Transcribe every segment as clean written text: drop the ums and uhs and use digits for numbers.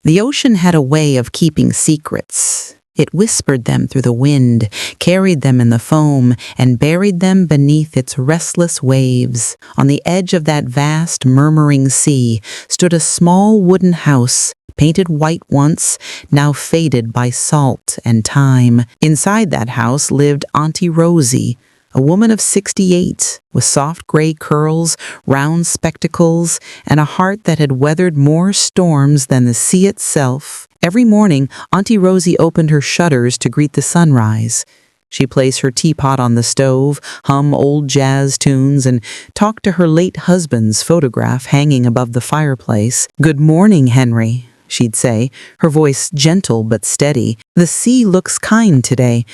The ocean had a way of keeping secrets. It whispered them through the wind, carried them in the foam, and buried them beneath its restless waves. On the edge of that vast, murmuring sea stood a small wooden house, painted white once, now faded by salt and time. Inside that house lived Auntie Rosie, a woman of 68, with soft gray curls, round spectacles, and a heart that had weathered more storms than the sea itself. Every morning, Auntie Rosie opened her shutters to greet the sunrise. She placed her teapot on the stove, hum old jazz tunes, and talked to her late husband's photograph hanging above the fireplace. "Good morning, Henry," she'd say, her voice gentle but steady. "The sea looks kind today.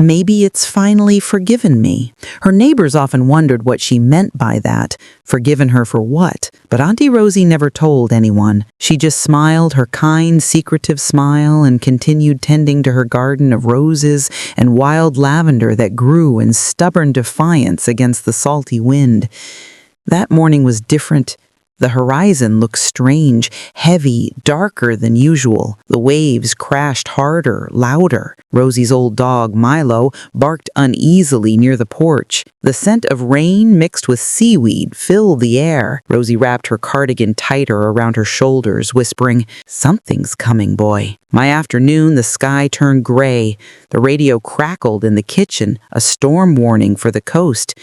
Maybe it's finally forgiven me." Her neighbors often wondered what she meant by that. Forgiven her for what? But Auntie Rosie never told anyone. She just smiled her kind, secretive smile and continued tending to her garden of roses and wild lavender that grew in stubborn defiance against the salty wind. That morning was different. The horizon looked strange, heavy, darker than usual. The waves crashed harder, louder. Rosie's old dog, Milo, barked uneasily near the porch. The scent of rain mixed with seaweed filled the air. Rosie wrapped her cardigan tighter around her shoulders, whispering, "Something's coming, boy." By afternoon, the sky turned gray. The radio crackled in the kitchen, a storm warning for the coast.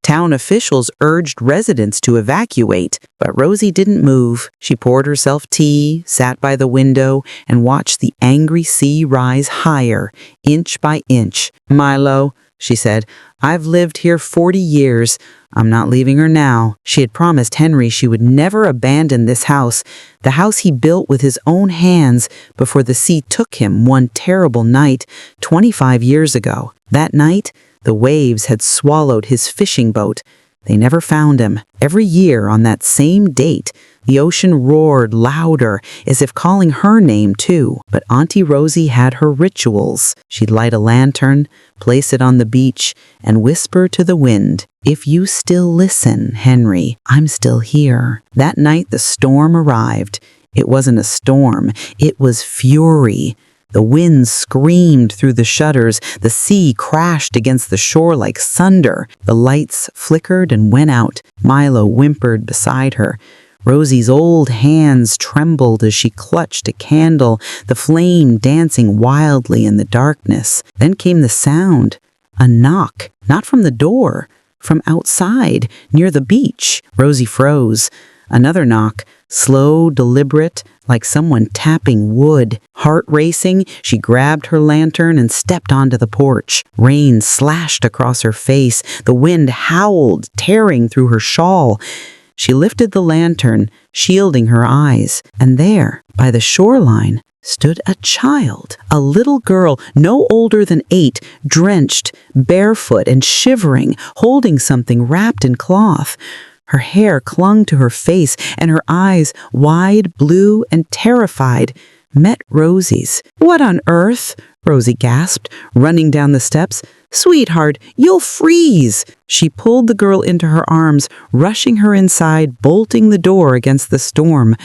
Town officials urged residents to evacuate, but Rosie didn't move. She poured herself tea, sat by the window, and watched the angry sea rise higher, inch by inch. "Milo," she said, "I've lived here 40 years. I'm not leaving her now." She had promised Henry she would never abandon this house, the house he built with his own hands before the sea took him one terrible night 25 years ago. That night, the waves had swallowed his fishing boat. They never found him. Every year on that same date, the ocean roared louder, as if calling her name too. But Auntie Rosie had her rituals. She'd light a lantern, place it on the beach, and whisper to the wind, "If you still listen, Henry, I'm still here." That night the storm arrived. It wasn't a storm, it was fury. The wind screamed through the shutters, the sea crashed against the shore like thunder. The lights flickered and went out. Milo whimpered beside her. Rosie's old hands trembled as she clutched a candle, the flame dancing wildly in the darkness. Then came the sound, a knock, not from the door, from outside, near the beach. Rosie froze. Another knock, slow, deliberate, like someone tapping wood. Heart racing, she grabbed her lantern and stepped onto the porch. Rain slashed across her face. The wind howled, tearing through her shawl. She lifted the lantern, shielding her eyes, and there, by the shoreline, stood a child, a little girl no older than 8, drenched, barefoot and shivering, holding something wrapped in cloth. Her hair clung to her face, and her eyes, wide, blue, and terrified, met Rosie's. "What on earth?" Rosie gasped, running down the steps. "Sweetheart, you'll freeze!" She pulled the girl into her arms, rushing her inside, bolting the door against the storm.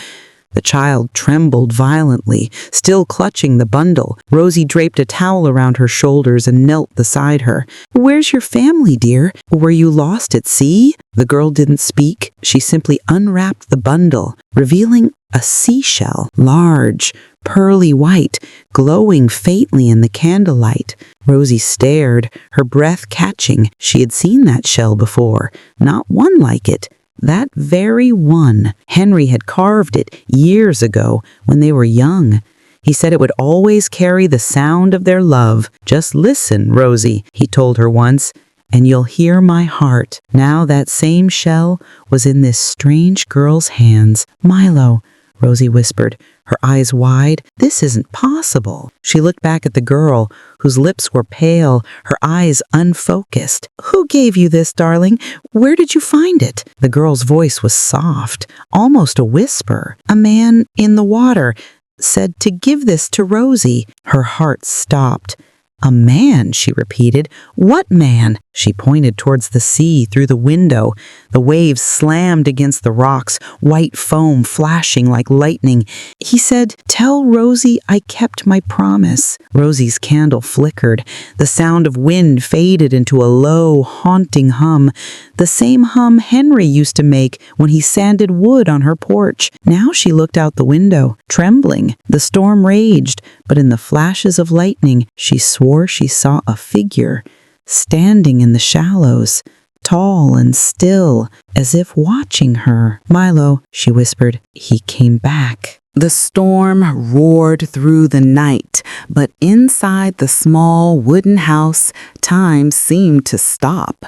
The child trembled violently, still clutching the bundle. Rosie draped a towel around her shoulders and knelt beside her. "Where's your family, dear? Were you lost at sea?" The girl didn't speak. She simply unwrapped the bundle, revealing a seashell, large, pearly white, glowing faintly in the candlelight. Rosie stared, her breath catching. She had seen that shell before, not one like it. That very one. Henry had carved it years ago when they were young. He said it would always carry the sound of their love. "Just listen, Rosie," he told her once, "and you'll hear my heart." Now that same shell was in this strange girl's hands. "Milo," Rosie whispered, her eyes wide. "This isn't possible." She looked back at the girl, whose lips were pale, her eyes unfocused. "Who gave you this, darling? Where did you find it?" The girl's voice was soft, almost a whisper. "A man in the water said to give this to Rosie." Her heart stopped. "A man," she repeated. "What man?" She pointed towards the sea through the window. The waves slammed against the rocks, white foam flashing like lightning. He said, "Tell Rosie I kept my promise." Rosie's candle flickered. The sound of wind faded into a low, haunting hum, the same hum Henry used to make when he sanded wood on her porch. Now she looked out the window, trembling. The storm raged, but in the flashes of lightning, she swore she saw a figure standing in the shallows, tall and still, as if watching her. "Milo," she whispered, "he came back." The storm roared through the night, but inside the small wooden house, time seemed to stop.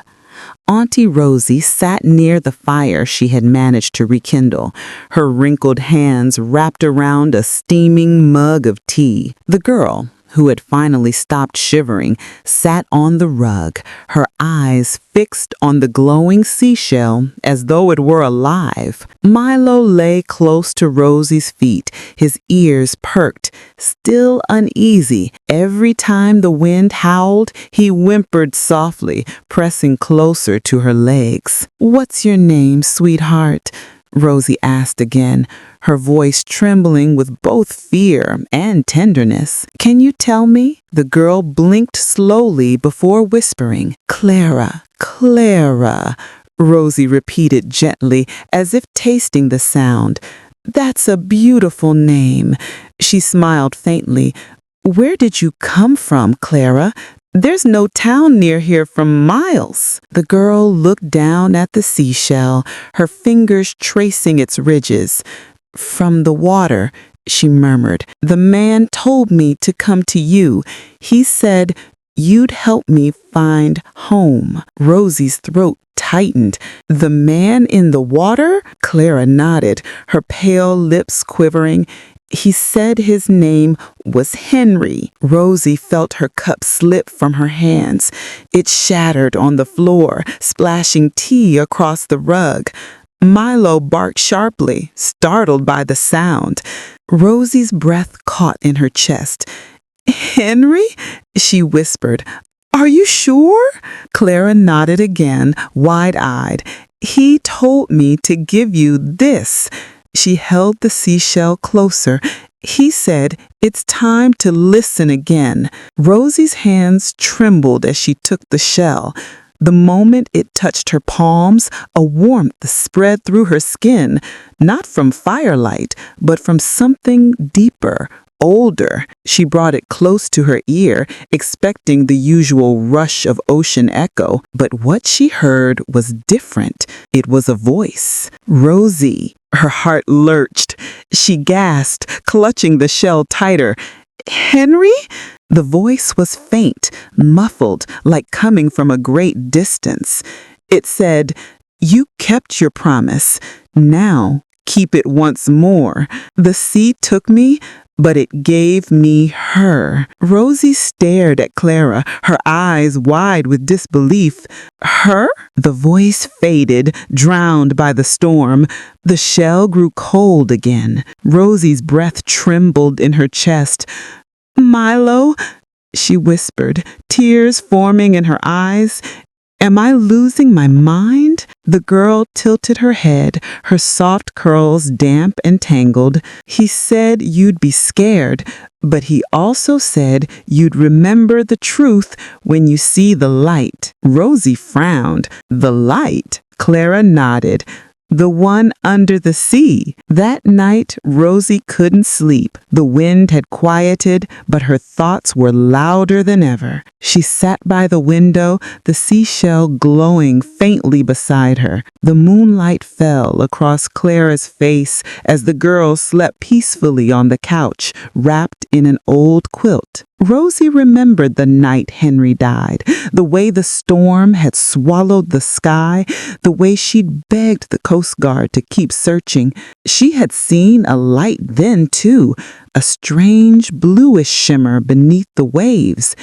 Auntie Rosie sat near the fire she had managed to rekindle, her wrinkled hands wrapped around a steaming mug of tea. The girl, who had finally stopped shivering, sat on the rug, her eyes fixed on the glowing seashell as though it were alive. Milo lay close to Rosie's feet, his ears perked, still uneasy. Every time the wind howled, he whimpered softly, pressing closer to her legs. "What's your name, sweetheart?" Rosie asked again, her voice trembling with both fear and tenderness. "Can you tell me?" The girl blinked slowly before whispering. "Clara, Clara," Rosie repeated gently, as if tasting the sound. "That's a beautiful name." She smiled faintly. "Where did you come from, Clara? There's no town near here for miles." The girl looked down at the seashell, her fingers tracing its ridges. "From the water," she murmured. "The man told me to come to you. He said you'd help me find home." Rosie's throat tightened. "The man in the water?" Clara nodded, her pale lips quivering. "He said his name was Henry." Rosie felt her cup slip from her hands. It shattered on the floor, splashing tea across the rug. Milo barked sharply, startled by the sound. Rosie's breath caught in her chest. "Henry?" she whispered. "Are you sure?" Clara nodded again, wide-eyed. "He told me to give you this." She held the seashell closer. "He said it's time to listen again." Rosie's hands trembled as she took the shell. The moment it touched her palms, a warmth spread through her skin, not from firelight, but from something deeper, older. She brought it close to her ear, expecting the usual rush of ocean echo, but what she heard was different. It was a voice. "Rosie." Her heart lurched. She gasped, clutching the shell tighter. "Henry?" The voice was faint, muffled, like coming from a great distance. It said, "You kept your promise. Now keep it once more. The sea took me, but it gave me her." Rosie stared at Clara, her eyes wide with disbelief. "Her?" The voice faded, drowned by the storm. The shell grew cold again. Rosie's breath trembled in her chest. "Milo," she whispered, tears forming in her eyes. "Am I losing my mind?" The girl tilted her head, her soft curls damp and tangled. "He said you'd be scared, but he also said you'd remember the truth when you see the light." Rosie frowned. "The light?" Clara nodded. "The one under the sea." That night, Rosie couldn't sleep. The wind had quieted, but her thoughts were louder than ever. She sat by the window, the seashell glowing faintly beside her. The moonlight fell across Clara's face as the girl slept peacefully on the couch, wrapped in an old quilt. Rosie remembered the night Henry died, the way the storm had swallowed the sky, the way she'd begged the Coast Guard to keep searching. She had seen a light then, too, a strange bluish shimmer beneath the waves.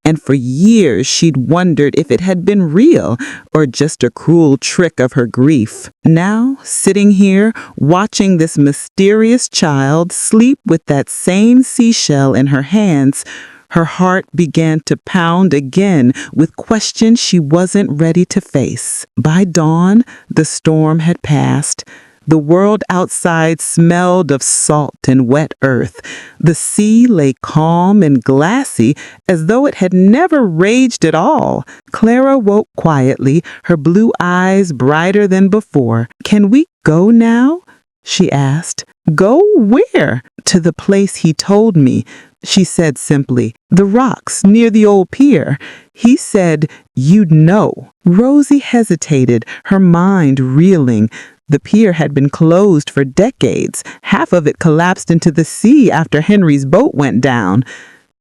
And for years she'd wondered if it had been real or just a cruel trick of her grief. Now, sitting here, watching this mysterious child sleep with that same seashell in her hands, Her heart began to pound again with questions she wasn't ready to face. By dawn, the storm had passed. The world outside smelled of salt and wet earth. The sea lay calm and glassy as though it had never raged at all. Clara woke quietly, her blue eyes brighter than before. "Can we go now?" she asked. "Go where?" "To the place he told me," she said simply. "The rocks near the old pier. He said you'd know." Rosie hesitated, her mind reeling. The pier had been closed for decades. Half of it collapsed into the sea after Henry's boat went down.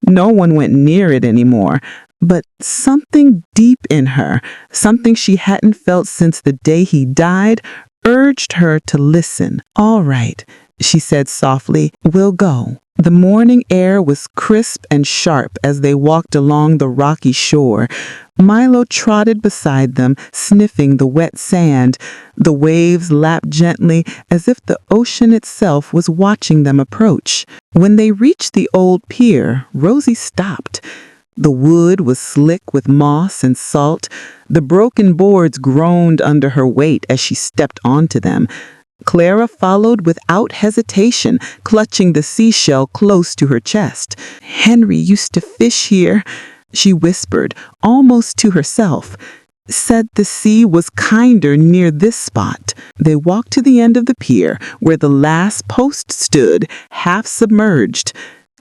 No one went near it anymore. But something deep in her, something she hadn't felt since the day he died, urged her to listen. "All right," she said softly, "we'll go." The morning air was crisp and sharp as they walked along the rocky shore. Milo trotted beside them, sniffing the wet sand. The waves lapped gently as if the ocean itself was watching them approach. When they reached the old pier, Rosie stopped. The wood was slick with moss and salt. The broken boards groaned under her weight as she stepped onto them. Clara followed without hesitation, clutching the seashell close to her chest. "Henry used to fish here," she whispered, almost to herself. "Said the sea was kinder near this spot." They walked to the end of the pier, where the last post stood, half submerged.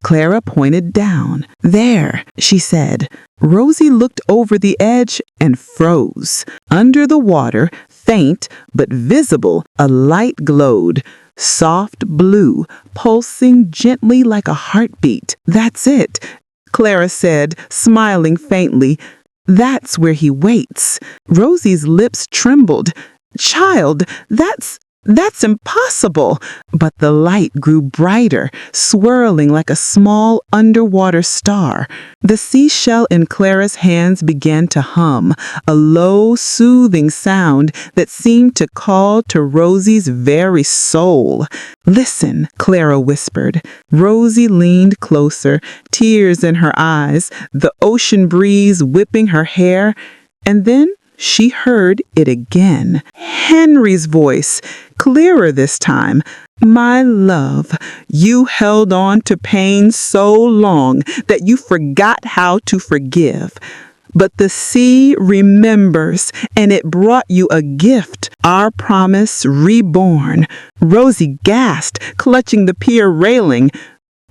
Clara pointed down. "There," she said. Rosie looked over the edge and froze. Under the water, faint but visible, a light glowed. Soft blue, pulsing gently like a heartbeat. "That's it," Clara said, smiling faintly. "That's where he waits." Rosie's lips trembled. "Child, that's impossible." But the light grew brighter, swirling like a small underwater star. The seashell in Clara's hands began to hum, a low, soothing sound that seemed to call to Rosie's very soul. "Listen," Clara whispered. Rosie leaned closer, tears in her eyes, the ocean breeze whipping her hair, and then she heard it again. Henry's voice, clearer this time. "My love, you held on to pain so long that you forgot how to forgive. But the sea remembers, and it brought you a gift, our promise reborn." Rosie gasped, clutching the pier railing.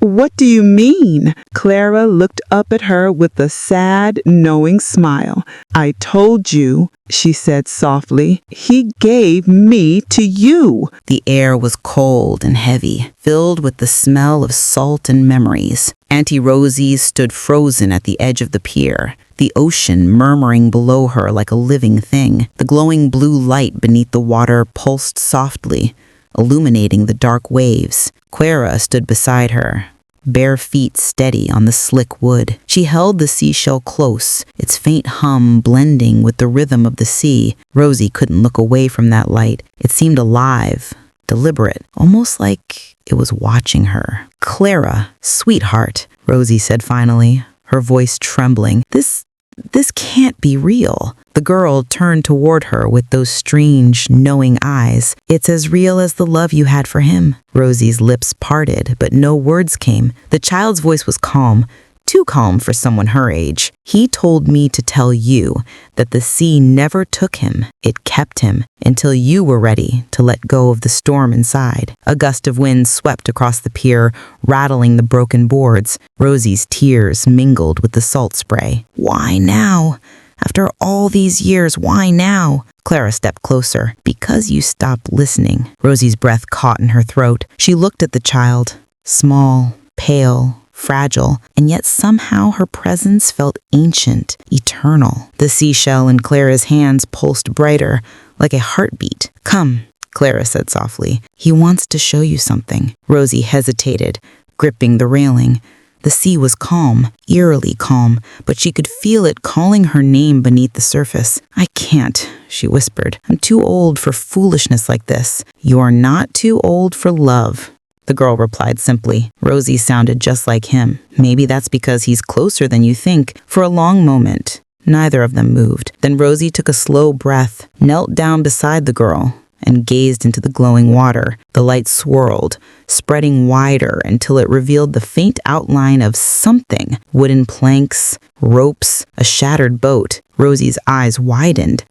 "What do you mean?" Clara looked up at her with a sad, knowing smile. "I told you," she said softly. "He gave me to you." The air was cold and heavy, filled with the smell of salt and memories. Auntie Rosie stood frozen at the edge of the pier, the ocean murmuring below her like a living thing. The glowing blue light beneath the water pulsed softly, illuminating the dark waves. Clara stood beside her, bare feet steady on the slick wood. She held the seashell close, its faint hum blending with the rhythm of the sea. Rosie couldn't look away from that light. It seemed alive, deliberate, almost like it was watching her. "Clara, sweetheart," Rosie said finally, her voice trembling. This can't be real." The girl turned toward her with those strange, knowing eyes. "It's as real as the love you had for him." Rosie's lips parted, but no words came. The child's voice was calm, too calm for someone her age. "He told me to tell you that the sea never took him. It kept him until you were ready to let go of the storm inside." A gust of wind swept across the pier, rattling the broken boards. Rosie's tears mingled with the salt spray. "Why now? After all these years, why now?" Clara stepped closer. "Because you stopped listening." Rosie's breath caught in her throat. She looked at the child, small, pale, fragile, and yet somehow her presence felt ancient, eternal. The seashell in Clara's hands pulsed brighter, like a heartbeat. "Come," Clara said softly. "He wants to show you something." Rosie hesitated, gripping the railing. The sea was calm, eerily calm, but she could feel it calling her name beneath the surface. "I can't," she whispered. "I'm too old for foolishness like this." "You're not too old for love," the girl replied simply. Rosie sounded just like him. Maybe that's because he's closer than you think. For a long moment, neither of them moved. Then Rosie took a slow breath, knelt down beside the girl, and gazed into the glowing water. The light swirled, spreading wider until it revealed the faint outline of something. Wooden planks, ropes, a shattered boat. Rosie's eyes widened.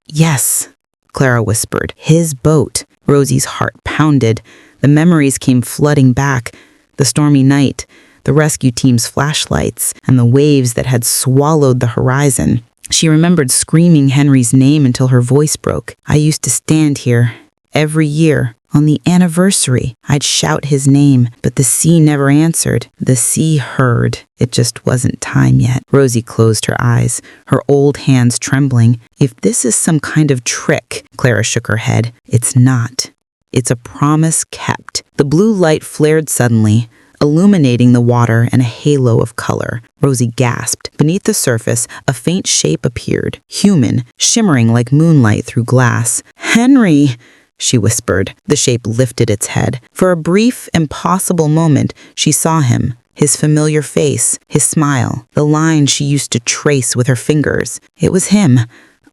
Yes, Clara whispered. His boat. Rosie's heart pounded. The memories came flooding back. The stormy night, the rescue team's flashlights, and the waves that had swallowed the horizon. She remembered screaming Henry's name until her voice broke. I used to stand here every year. On the anniversary, I'd shout his name, but the sea never answered. The sea heard. It just wasn't time yet. Rosie closed her eyes, her old hands trembling. If this is some kind of trick, Clara shook her head. It's not. It's a promise kept. The blue light flared suddenly, illuminating the water in a halo of color. Rosie gasped. Beneath the surface, a faint shape appeared, human, shimmering like moonlight through glass. "Henry!" she whispered. The shape lifted its head. For a brief, impossible moment, she saw him. His familiar face, his smile, the lines she used to trace with her fingers. It was him,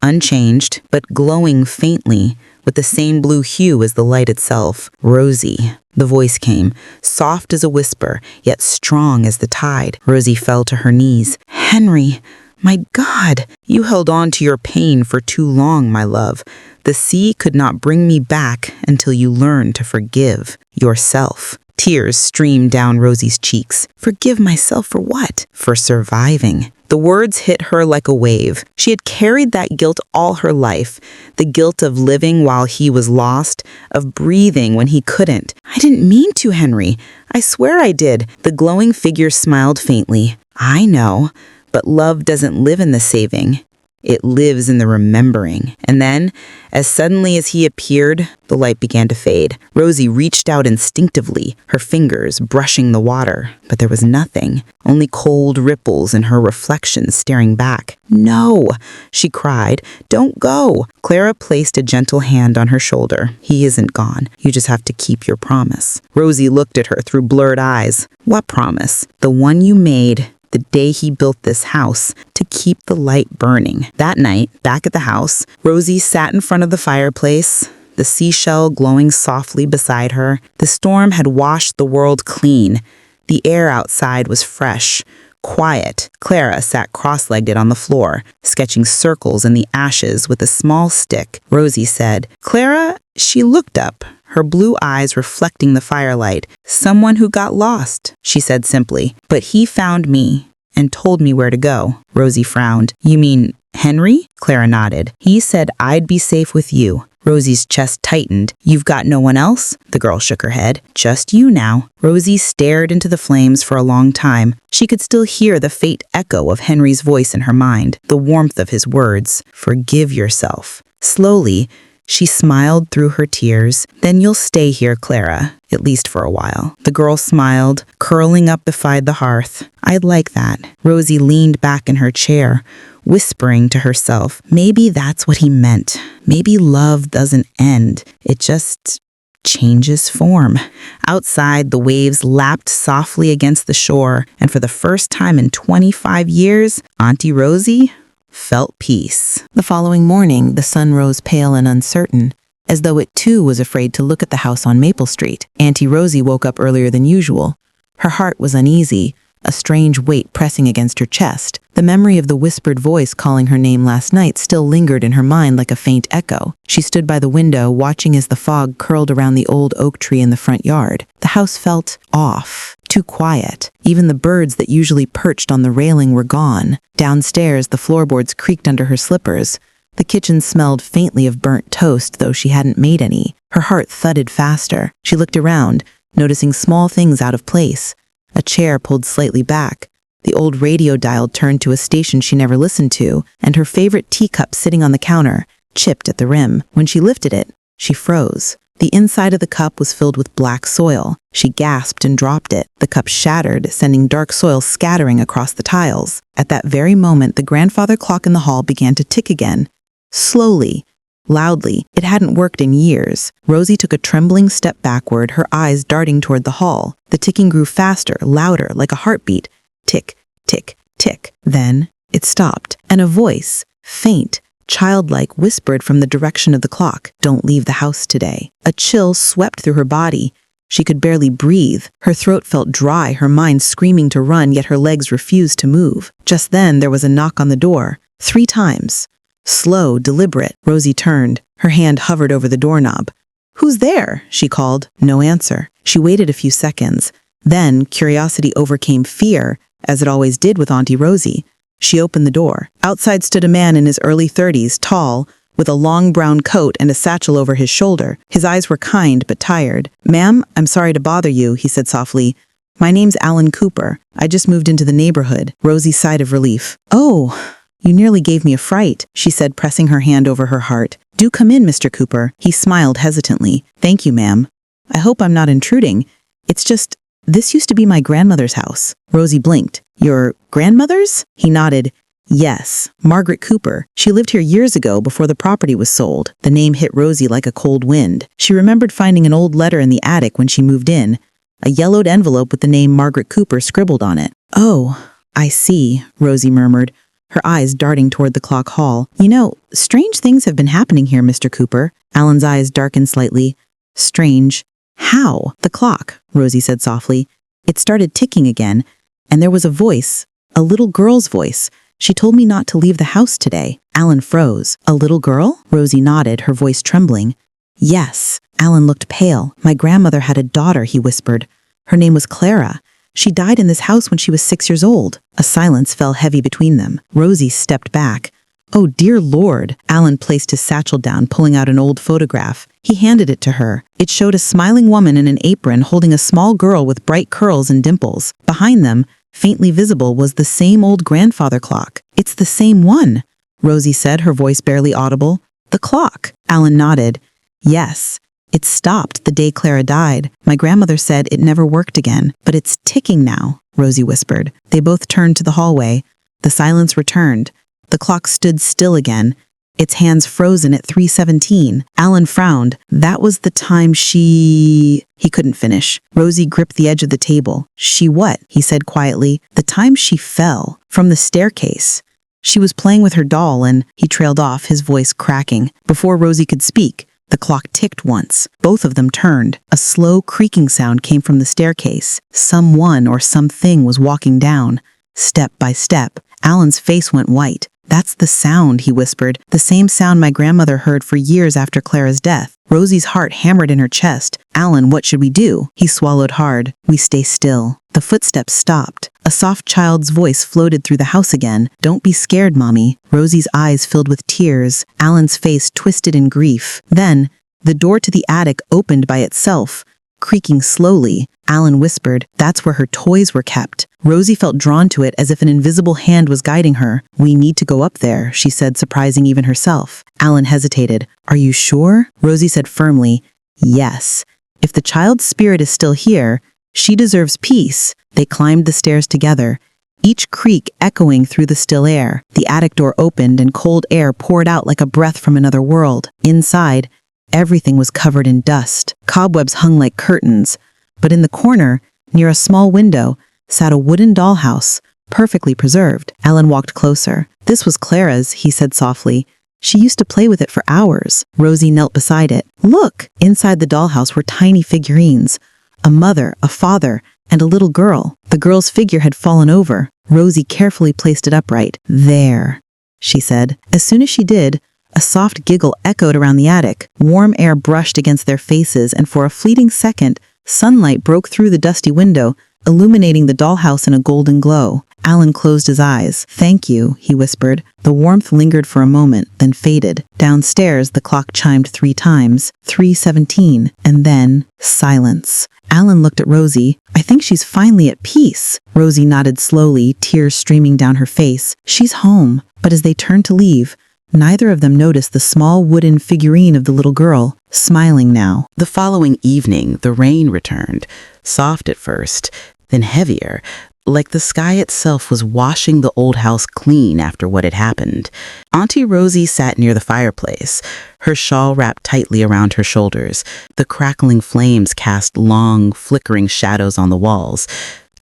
unchanged, but glowing faintly, with the same blue hue as the light itself. "Rosie." The voice came, soft as a whisper, yet strong as the tide. Rosie fell to her knees. "Henry, my God, you held on to your pain for too long, my love. The sea could not bring me back until you learned to forgive yourself." Tears streamed down Rosie's cheeks. Forgive myself for what? For surviving. The words hit her like a wave. She had carried that guilt all her life. The guilt of living while he was lost, of breathing when he couldn't. "I didn't mean to, Henry. I swear I did." The glowing figure smiled faintly. "I know, but love doesn't live in the saving. It lives in the remembering." And then, as suddenly as he appeared, the light began to fade. Rosie reached out instinctively, her fingers brushing the water, but there was nothing, only cold ripples and her reflection staring back. "No," she cried, "don't go." Clara placed a gentle hand on her shoulder. "He isn't gone. You just have to keep your promise." Rosie looked at her through blurred eyes. "What promise?" "The one you made the day he built this house, to keep the light burning." That night, back at the house, Rosie sat in front of the fireplace, the seashell glowing softly beside her. The storm had washed the world clean. The air outside was fresh, quiet. Clara sat cross-legged on the floor, sketching circles in the ashes with a small stick. Rosie said, "Clara," she looked up, her blue eyes reflecting the firelight. "Someone who got lost," she said simply. "But he found me and told me where to go." Rosie frowned. "You mean Henry?" Clara nodded. "He said I'd be safe with you." Rosie's chest tightened. "You've got no one else?" The girl shook her head. "Just you now." Rosie stared into the flames for a long time. She could still hear the faint echo of Henry's voice in her mind, the warmth of his words. "Forgive yourself." Slowly, she smiled through her tears. "Then you'll stay here, Clara, at least for a while." The girl smiled, curling up beside the hearth. "I'd like that." Rosie leaned back in her chair, whispering to herself, maybe that's what he meant. Maybe love doesn't end. It just changes form. Outside, the waves lapped softly against the shore, and for the first time in 25 years, Auntie Rosie felt peace. The following morning, the sun rose pale and uncertain, as though it too was afraid to look at the house on Maple Street. Auntie Rosie woke up earlier than usual. Her heart was uneasy, a strange weight pressing against her chest. The memory of the whispered voice calling her name last night still lingered in her mind like a faint echo. She stood by the window, watching as the fog curled around the old oak tree in the front yard. The house felt off, too quiet. Even the birds that usually perched on the railing were gone. Downstairs, the floorboards creaked under her slippers. The kitchen smelled faintly of burnt toast, though she hadn't made any. Her heart thudded faster. She looked around, noticing small things out of place. A chair pulled slightly back, the old radio dial turned to a station she never listened to, and her favorite teacup sitting on the counter, chipped at the rim. When she lifted it, she froze. The inside of the cup was filled with black soil. She gasped and dropped it. The cup shattered, sending dark soil scattering across the tiles. At that very moment, the grandfather clock in the hall began to tick again. Slowly, loudly. It hadn't worked in years. Rosie took a trembling step backward, her eyes darting toward the hall. The ticking grew faster, louder, like a heartbeat. Tick, tick, tick. Then it stopped, and a voice, faint, childlike, whispered from the direction of the clock, "Don't leave the house today." A chill swept through her body. She could barely breathe. Her throat felt dry, her mind screaming to run, yet her legs refused to move. Just then, there was a knock on the door. 3 times. Slow, deliberate. Rosie turned. Her hand hovered over the doorknob. "Who's there?" she called. No answer. She waited a few seconds. Then, curiosity overcame fear, as it always did with Auntie Rosie. She opened the door. Outside stood a man in his early 30s, tall, with a long brown coat and a satchel over his shoulder. His eyes were kind but tired. "Ma'am, I'm sorry to bother you," he said softly. "My name's Alan Cooper. I just moved into the neighborhood." Rosie sighed of relief. "Oh, you nearly gave me a fright," she said, pressing her hand over her heart. "Do come in, Mr. Cooper." He smiled hesitantly. "Thank you, ma'am. I hope I'm not intruding. It's just, this used to be my grandmother's house." Rosie blinked. "Your grandmother's?" He nodded. "Yes, Margaret Cooper. She lived here years ago before the property was sold." The name hit Rosie like a cold wind. She remembered finding an old letter in the attic when she moved in, a yellowed envelope with the name Margaret Cooper scribbled on it. "Oh, I see," Rosie murmured, her eyes darting toward the clock hall. "You know, strange things have been happening here, Mr. Cooper." Alan's eyes darkened slightly. "Strange? How?" "The clock," Rosie said softly. "It started ticking again, and there was a voice, a little girl's voice. She told me not to leave the house today." Alan froze. "A little girl?" Rosie nodded, her voice trembling. "Yes." Alan looked pale. "My grandmother had a daughter," he whispered. "Her name was Clara. She died in this house when she was 6 years old." A silence fell heavy between them. Rosie stepped back. "Oh, dear Lord." Alan placed his satchel down, pulling out an old photograph. He handed it to her. It showed a smiling woman in an apron holding a small girl with bright curls and dimples. Behind them, faintly visible, was the same old grandfather clock. "It's the same one," Rosie said, her voice barely audible. "The clock." Alan nodded. "Yes. It stopped the day Clara died. My grandmother said it never worked again, but it's ticking now," Rosie whispered. They both turned to the hallway. The silence returned. The clock stood still again, its hands frozen at 3:17. Alan frowned. "That was the time she—" He couldn't finish. Rosie gripped the edge of the table. "She what?" he said quietly. "The time she fell from the staircase. She was playing with her doll and—" He trailed off, his voice cracking. Before Rosie could speak, the clock ticked once. Both of them turned. A slow creaking sound came from the staircase. Someone or something was walking down, step by step. Alan's face went white. "That's the sound," he whispered. "The same sound my grandmother heard for years after Clara's death." Rosie's heart hammered in her chest. "Alan, what should we do?" He swallowed hard. "We stay still." The footsteps stopped. A soft child's voice floated through the house again. "Don't be scared, Mommy." Rosie's eyes filled with tears. Alan's face twisted in grief. Then, the door to the attic opened by itself, creaking slowly. Alan whispered, "That's where her toys were kept." Rosie felt drawn to it as if an invisible hand was guiding her. "We need to go up there," she said, surprising even herself. Alan hesitated. "Are you sure?" Rosie said firmly, "Yes. If the child's spirit is still here, she deserves peace." They climbed the stairs together, each creak echoing through the still air. The attic door opened and cold air poured out like a breath from another world. Inside, everything was covered in dust. Cobwebs hung like curtains. But in the corner, near a small window, sat a wooden dollhouse, perfectly preserved. Alan walked closer. "This was Clara's," he said softly. "She used to play with it for hours." Rosie knelt beside it. "Look!" Inside the dollhouse were tiny figurines. A mother, a father, and a little girl. The girl's figure had fallen over. Rosie carefully placed it upright. "There," she said. As soon as she did, a soft giggle echoed around the attic. Warm air brushed against their faces, and for a fleeting second, sunlight broke through the dusty window, illuminating the dollhouse in a golden glow. Alan closed his eyes. "Thank you," he whispered. The warmth lingered for a moment, then faded. Downstairs, the clock chimed 3 times, 3:17, and then silence. Alan looked at Rosie. "I think she's finally at peace." Rosie nodded slowly, tears streaming down her face. "She's home." But as they turned to leave, neither of them noticed the small wooden figurine of the little girl, smiling now. The following evening, the rain returned, soft at first, then heavier, like the sky itself was washing the old house clean after what had happened. Auntie Rosie sat near the fireplace, her shawl wrapped tightly around her shoulders. The crackling flames cast long, flickering shadows on the walls,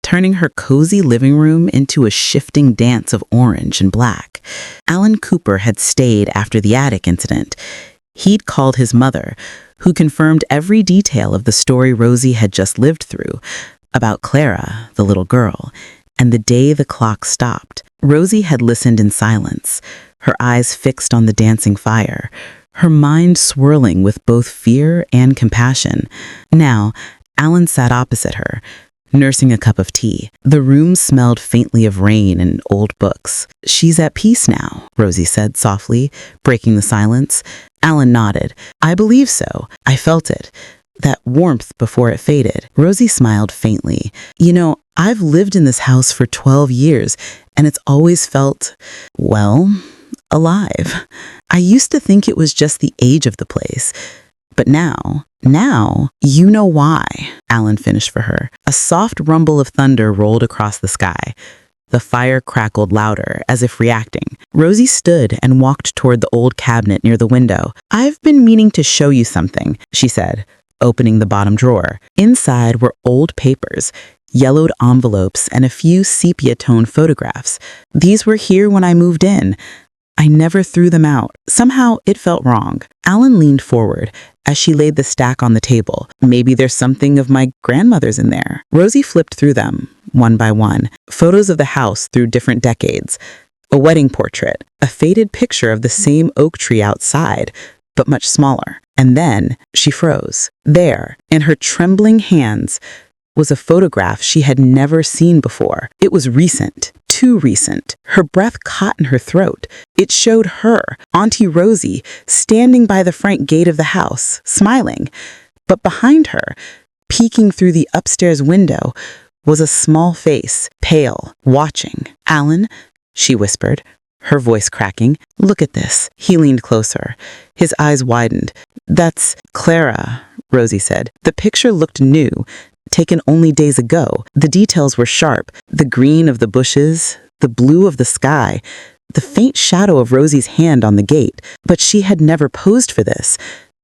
turning her cozy living room into a shifting dance of orange and black. Alan Cooper had stayed after the attic incident. He'd called his mother, who confirmed every detail of the story Rosie had just lived through, about Clara, the little girl, and the day the clock stopped. Rosie had listened in silence, her eyes fixed on the dancing fire, her mind swirling with both fear and compassion. Now, Alan sat opposite her, nursing a cup of tea. The room smelled faintly of rain and old books. "She's at peace now," Rosie said softly, breaking the silence. Alan nodded. "I believe so. I felt it. That warmth before it faded." Rosie smiled faintly. "You know, I've lived in this house for 12 years, and it's always felt, well, alive. I used to think it was just the age of the place. But now, you know why," Alan finished for her. A soft rumble of thunder rolled across the sky. The fire crackled louder, as if reacting. Rosie stood and walked toward the old cabinet near the window. "I've been meaning to show you something," she said, opening the bottom drawer. Inside were old papers, yellowed envelopes, and a few sepia-tone photographs. "These were here when I moved in. I never threw them out. Somehow it felt wrong." Alan leaned forward as she laid the stack on the table. "Maybe there's something of my grandmother's in there." Rosie flipped through them, one by one. Photos of the house through different decades. A wedding portrait, a faded picture of the same oak tree outside, but much smaller. And then she froze. There, in her trembling hands, was a photograph she had never seen before. It was recent. Too recent. Her breath caught in her throat. It showed her, Auntie Rosie, standing by the front gate of the house, smiling. But behind her, peeking through the upstairs window, was a small face, pale, watching. "Alan," she whispered, her voice cracking. "Look at this." He leaned closer. His eyes widened. "That's Clara," Rosie said. The picture looked new, taken only days ago. The details were sharp. The green of the bushes, the blue of the sky, the faint shadow of Rosie's hand on the gate. But she had never posed for this,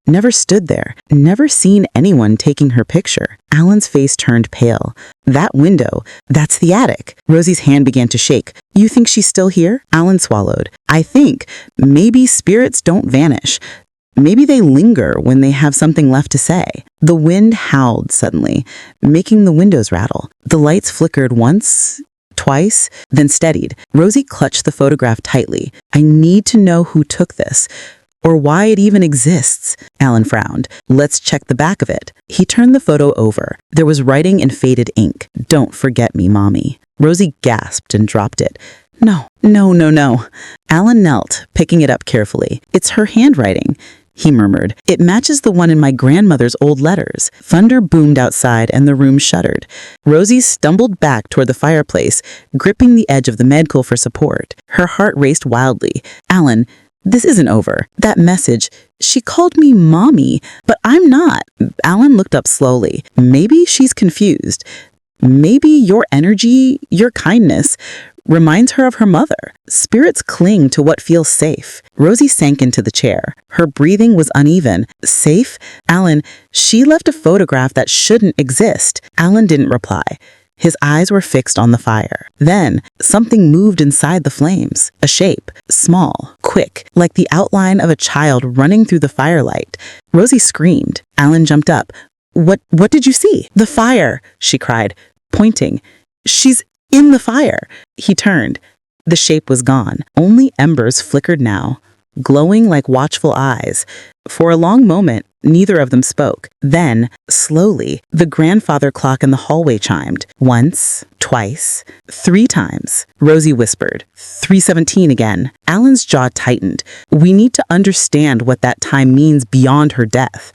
never stood there, never seen anyone taking her picture. Alan's face turned pale. "That window, that's the attic." Rosie's hand began to shake. "You think she's still here?" Alan swallowed. "I think maybe spirits don't vanish. Maybe they linger when they have something left to say." The wind howled suddenly, making the windows rattle. The lights flickered once, twice, then steadied. Rosie clutched the photograph tightly. "I need to know who took this, or why it even exists." Alan frowned. "Let's check the back of it." He turned the photo over. There was writing in faded ink. "Don't forget me, Mommy." Rosie gasped and dropped it. No. Alan knelt, picking it up carefully. "It's her handwriting," he murmured. "It matches the one in my grandmother's old letters." Thunder boomed outside and the room shuddered. Rosie stumbled back toward the fireplace, gripping the edge of the medcool for support. Her heart raced wildly. "Alan, this isn't over. That message, she called me Mommy, but I'm not." Alan looked up slowly. "Maybe she's confused. Maybe your energy, your kindness, reminds her of her mother. Spirits cling to what feels safe." Rosie sank into the chair. Her breathing was uneven. "Safe? Alan, she left a photograph that shouldn't exist." Alan didn't reply. His eyes were fixed on the fire. Then, something moved inside the flames. A shape, small, quick, like the outline of a child running through the firelight. Rosie screamed. Alan jumped up. What did you see?" "The fire," she cried, pointing. "She's in the fire." He turned. The shape was gone. Only embers flickered now, glowing like watchful eyes. For a long moment, neither of them spoke. Then, slowly, the grandfather clock in the hallway chimed. Once, twice, 3 times. Rosie whispered, 3:17 again. Alan's jaw tightened. We need to understand what that time means beyond her death.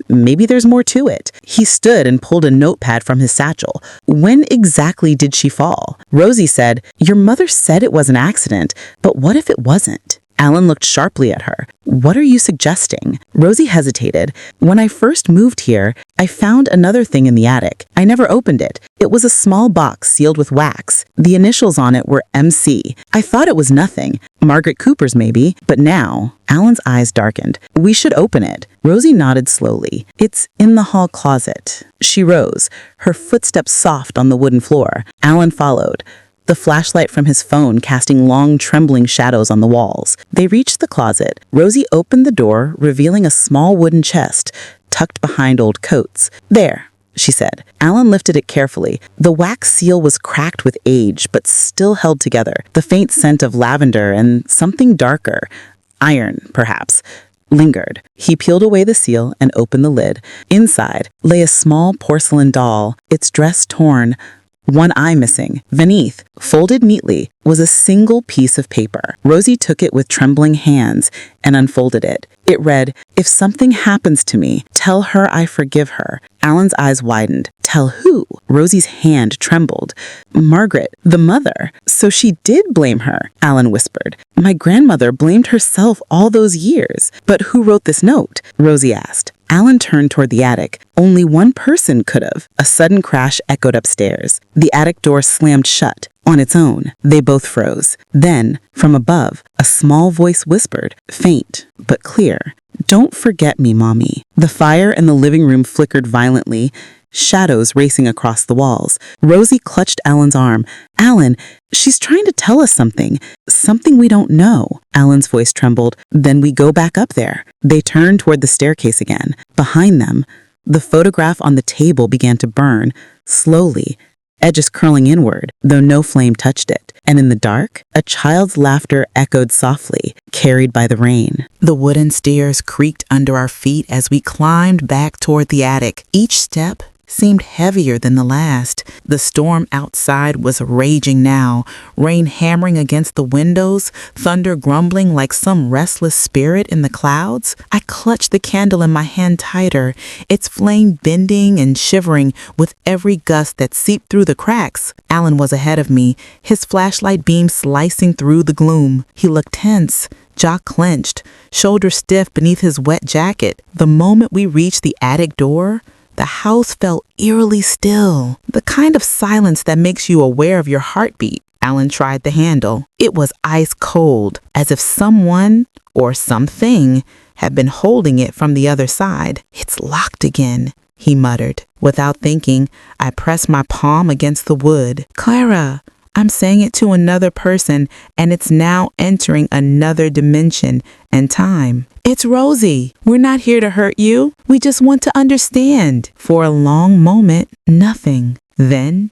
Maybe there's more to it. He stood and pulled a notepad from his satchel. When exactly did she fall? Rosie said, "Your mother said it was an accident, but what if it wasn't?" Alan looked sharply at her. What are you suggesting? Rosie hesitated. When I first moved here, I found another thing in the attic. I never opened it. It was a small box sealed with wax. The initials on it were MC. I thought it was nothing. Margaret Cooper's maybe, but now... Alan's eyes darkened. We should open it. Rosie nodded slowly. It's in the hall closet. She rose, her footsteps soft on the wooden floor. Alan followed, the flashlight from his phone casting long, trembling shadows on the walls. They reached the closet. Rosie opened the door, revealing a small wooden chest tucked behind old coats. There, she said. Alan lifted it carefully. The wax seal was cracked with age, but still held together. The faint scent of lavender and something darker, iron, perhaps, lingered. He peeled away the seal and opened the lid. Inside lay a small porcelain doll, its dress torn, one eye missing. Beneath, folded neatly, was a single piece of paper. Rosie took it with trembling hands and unfolded it. It read, "If something happens to me, tell her I forgive her." Alan's eyes widened. Tell who? Rosie's hand trembled. Margaret, the mother. So she did blame her, Alan whispered. My grandmother blamed herself all those years. But who wrote this note? Rosie asked. Alan turned toward the attic. Only one person could have. A sudden crash echoed upstairs. The attic door slammed shut. On its own, they both froze. Then, from above, a small voice whispered, faint but clear, "Don't forget me, Mommy." The fire in the living room flickered violently, shadows racing across the walls. Rosie clutched Alan's arm. "Alan, she's trying to tell us something. Something we don't know." Alan's voice trembled. "Then we go back up there." They turned toward the staircase again. Behind them, the photograph on the table began to burn, slowly, edges curling inward, though no flame touched it. And in the dark, a child's laughter echoed softly, carried by the rain. The wooden stairs creaked under our feet as we climbed back toward the attic. Each step seemed heavier than the last. The storm outside was raging now, rain hammering against the windows, thunder grumbling like some restless spirit in the clouds. I clutched the candle in my hand tighter, its flame bending and shivering with every gust that seeped through the cracks. Alan was ahead of me, his flashlight beam slicing through the gloom. He looked tense, jaw clenched, shoulders stiff beneath his wet jacket. The moment we reached the attic door, the house felt eerily still, the kind of silence that makes you aware of your heartbeat. Alan tried the handle. It was ice cold, as if someone or something had been holding it from the other side. "It's locked again," he muttered. Without thinking, I pressed my palm against the wood. "Clara, I'm saying it to another person, and it's now entering another dimension and time. It's Rosie. We're not here to hurt you. We just want to understand." For a long moment, nothing. Then,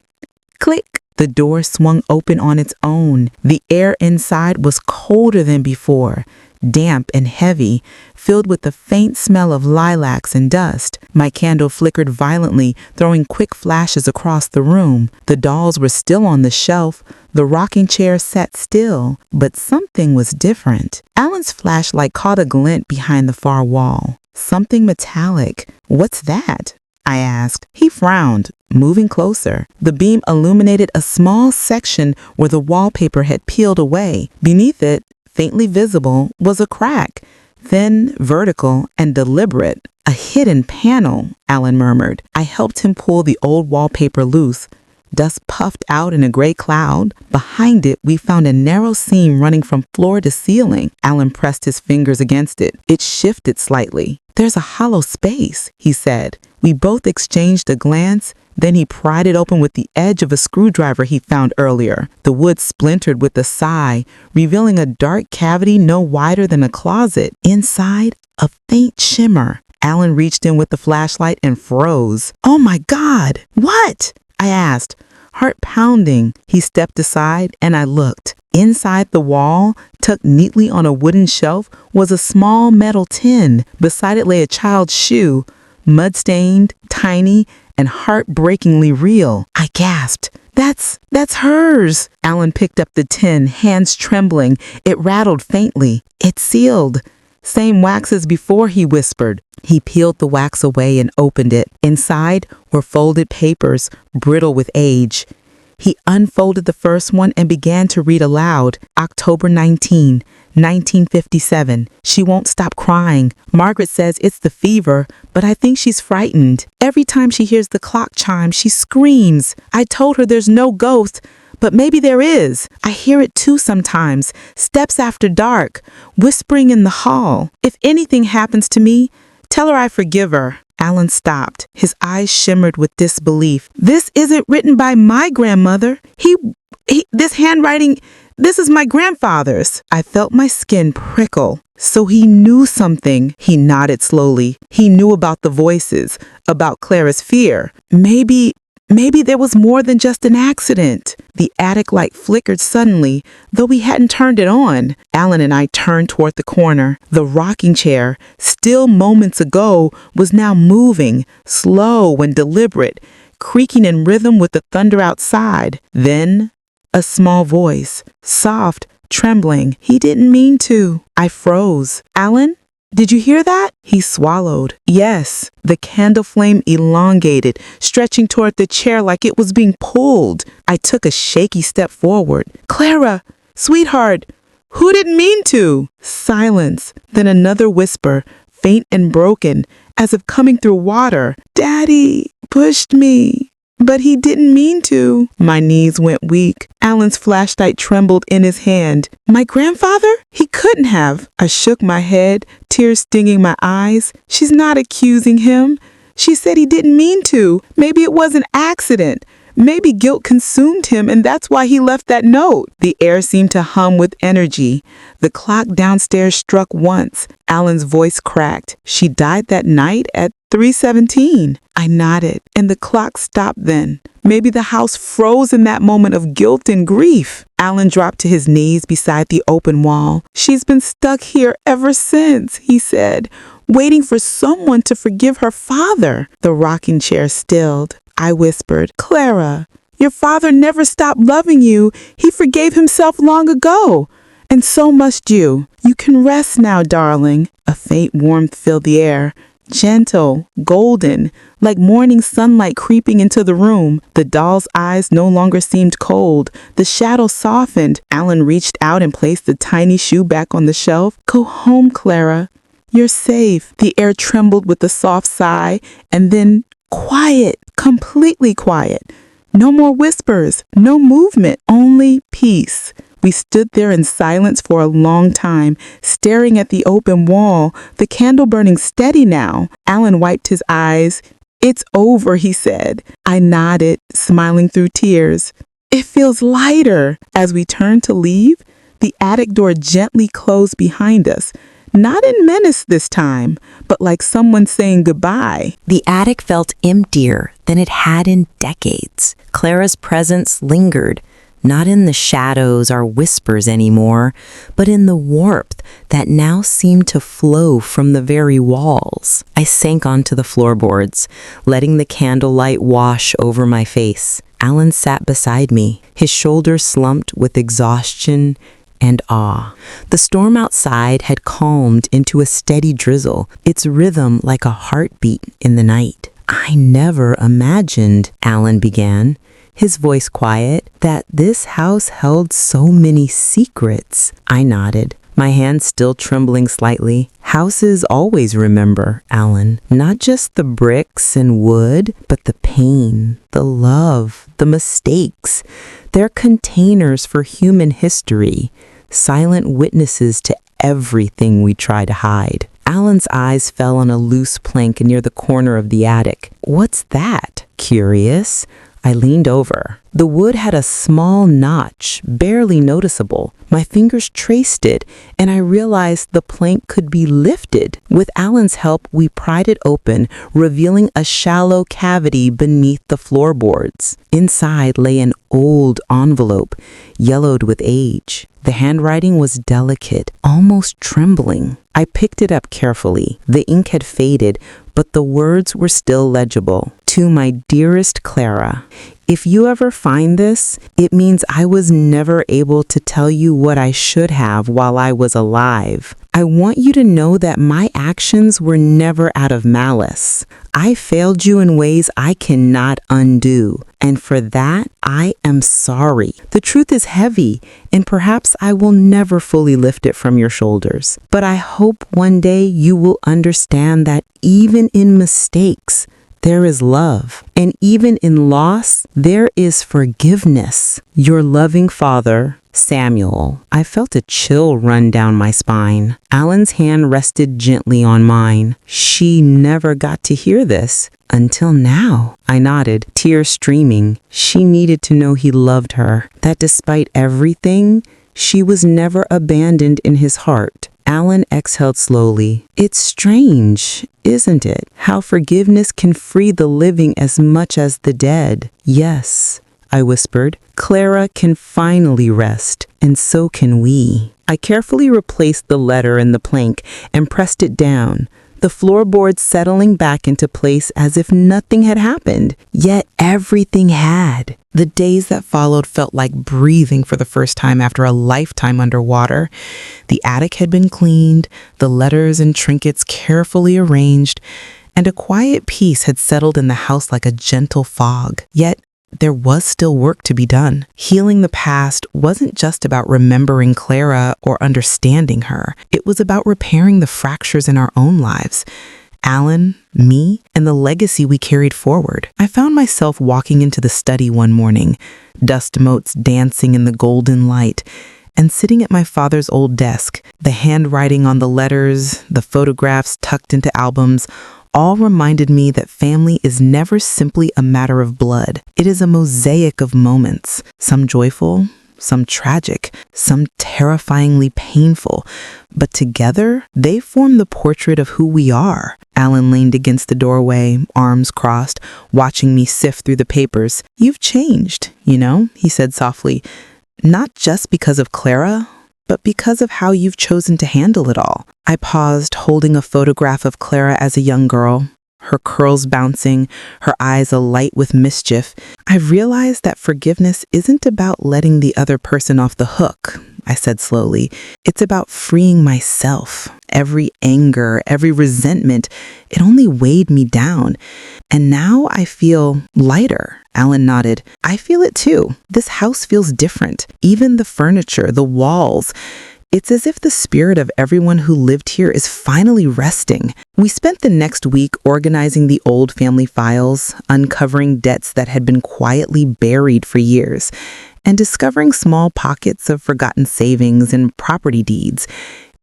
click. The door swung open on its own. The air inside was colder than before, damp and heavy, filled with the faint smell of lilacs and dust. My candle flickered violently, throwing quick flashes across the room. The dolls were still on the shelf. The rocking chair sat still, but something was different. Alan's flashlight caught a glint behind the far wall. Something metallic. "What's that?" I asked. He frowned, moving closer. The beam illuminated a small section where the wallpaper had peeled away. Beneath it, faintly visible, was a crack, thin, vertical, and deliberate. "A hidden panel," Alan murmured. I helped him pull the old wallpaper loose. Dust puffed out in a gray cloud. Behind it, we found a narrow seam running from floor to ceiling. Alan pressed his fingers against it. It shifted slightly. "There's a hollow space," he said. We both exchanged a glance. Then he pried it open with the edge of a screwdriver he found earlier. The wood splintered with a sigh, revealing a dark cavity no wider than a closet. Inside, a faint shimmer. Alan reached in with the flashlight and froze. "Oh my God! What?" I asked, heart pounding. He stepped aside and I looked. Inside the wall, tucked neatly on a wooden shelf, was a small metal tin. Beside it lay a child's shoe, mud-stained, tiny, and heartbreakingly real. I gasped. That's hers." Alan picked up the tin, hands trembling. It rattled faintly. "It's sealed. Same wax as before," he whispered. He peeled the wax away and opened it. Inside were folded papers, brittle with age. He unfolded the first one and began to read aloud. October 19, 1957. She won't stop crying. Margaret says it's the fever, but I think she's frightened. Every time she hears the clock chime, she screams. I told her there's no ghost, but maybe there is. I hear it too sometimes, steps after dark, whispering in the hall. If anything happens to me, tell her I forgive her. Alan stopped. His eyes shimmered with disbelief. This isn't written by my grandmother. This handwriting, this is my grandfather's. I felt my skin prickle. So he knew something. He nodded slowly. He knew about the voices, about Clara's fear. Maybe there was more than just an accident. The attic light flickered suddenly, though we hadn't turned it on. Alan and I turned toward the corner. The rocking chair, still moments ago, was now moving, slow and deliberate, creaking in rhythm with the thunder outside. Then, a small voice, soft, trembling. He didn't mean to. I froze. Alan? Did you hear that? He swallowed. Yes. The candle flame elongated, stretching toward the chair like it was being pulled. I took a shaky step forward. Clara, sweetheart, who didn't mean to? Silence. Then another whisper, faint and broken, as if coming through water. Daddy pushed me. But he didn't mean to. My knees went weak. Alan's flashlight trembled in his hand. My grandfather? He couldn't have. I shook my head, tears stinging my eyes. She's not accusing him. She said he didn't mean to. Maybe it was an accident. Maybe guilt consumed him and that's why he left that note. The air seemed to hum with energy. The clock downstairs struck once. Alan's voice cracked. She died that night at 3:17. I nodded, and the clock stopped then. Maybe the house froze in that moment of guilt and grief. Alan dropped to his knees beside the open wall. She's been stuck here ever since, he said, waiting for someone to forgive her father. The rocking chair stilled. I whispered, Clara, your father never stopped loving you. He forgave himself long ago. And so must you. You can rest now, darling. A faint warmth filled the air. Gentle, golden, like morning sunlight creeping into the room. The doll's eyes no longer seemed cold. The shadow softened. Alan reached out and placed the tiny shoe back on the shelf. Go home, Clara. You're safe. The air trembled with a soft sigh, and then quiet, completely quiet. No more whispers, no movement, only peace. We stood there in silence for a long time, staring at the open wall, the candle burning steady now. Alan wiped his eyes. It's over, he said. I nodded, smiling through tears. It feels lighter. As we turned to leave, the attic door gently closed behind us. Not in menace this time, but like someone saying goodbye. The attic felt emptier than it had in decades. Clara's presence lingered, not in the shadows or whispers anymore, but in the warmth that now seemed to flow from the very walls. I sank onto the floorboards, letting the candlelight wash over my face. Alan sat beside me, his shoulders slumped with exhaustion and awe. The storm outside had calmed into a steady drizzle, its rhythm like a heartbeat in the night. I never imagined, Alan began, his voice quiet, that this house held so many secrets. I nodded, my hand still trembling slightly. Houses always remember, Alan, not just the bricks and wood, but the pain, the love, the mistakes. They're containers for human history, silent witnesses to everything we try to hide. Alan's eyes fell on a loose plank near the corner of the attic. What's that? Curious, I leaned over. The wood had a small notch, barely noticeable. My fingers traced it, and I realized the plank could be lifted. With Alan's help, we pried it open, revealing a shallow cavity beneath the floorboards. Inside lay an old envelope, yellowed with age. The handwriting was delicate, almost trembling. I picked it up carefully. The ink had faded, but the words were still legible. To my dearest Clara, If you ever find this, it means I was never able to tell you what I should have while I was alive. I want you to know that my actions were never out of malice. I failed you in ways I cannot undo, and for that, I am sorry. The truth is heavy, and perhaps I will never fully lift it from your shoulders. But I hope one day you will understand that even in mistakes, there is love, and even in loss, there is forgiveness. Your loving father, Samuel. I felt a chill run down my spine. Alan's hand rested gently on mine. She never got to hear this until now. I nodded, tears streaming. She needed to know he loved her, that despite everything, she was never abandoned in his heart. Alan exhaled slowly. It's strange, isn't it? How forgiveness can free the living as much as the dead. Yes, I whispered. Clara can finally rest, and so can we. I carefully replaced the letter in the plank and pressed it down, the floorboard settling back into place as if nothing had happened. Yet everything had. The days that followed felt like breathing for the first time after a lifetime underwater. The attic had been cleaned, the letters and trinkets carefully arranged, and a quiet peace had settled in the house like a gentle fog. Yet, there was still work to be done. Healing the past wasn't just about remembering Clara or understanding her. It was about repairing the fractures in our own lives. Alan, me, and the legacy we carried forward. I found myself walking into the study one morning, dust motes dancing in the golden light, and sitting at my father's old desk, the handwriting on the letters, the photographs tucked into albums, all reminded me that family is never simply a matter of blood. It is a mosaic of moments, some joyful, some tragic, some terrifyingly painful, but together they form the portrait of who we are. Alan leaned against the doorway, arms crossed, watching me sift through the papers. You've changed, he said softly, not just because of Clara, but because of how you've chosen to handle it all. I paused, holding a photograph of Clara as a young girl, her curls bouncing, her eyes alight with mischief. I realized that forgiveness isn't about letting the other person off the hook, I said slowly. It's about freeing myself. Every anger, every resentment, it only weighed me down. And now I feel lighter. Alan nodded. I feel it too. This house feels different. Even the furniture, the walls. It's as if the spirit of everyone who lived here is finally resting. We spent the next week organizing the old family files, uncovering debts that had been quietly buried for years, and discovering small pockets of forgotten savings and property deeds.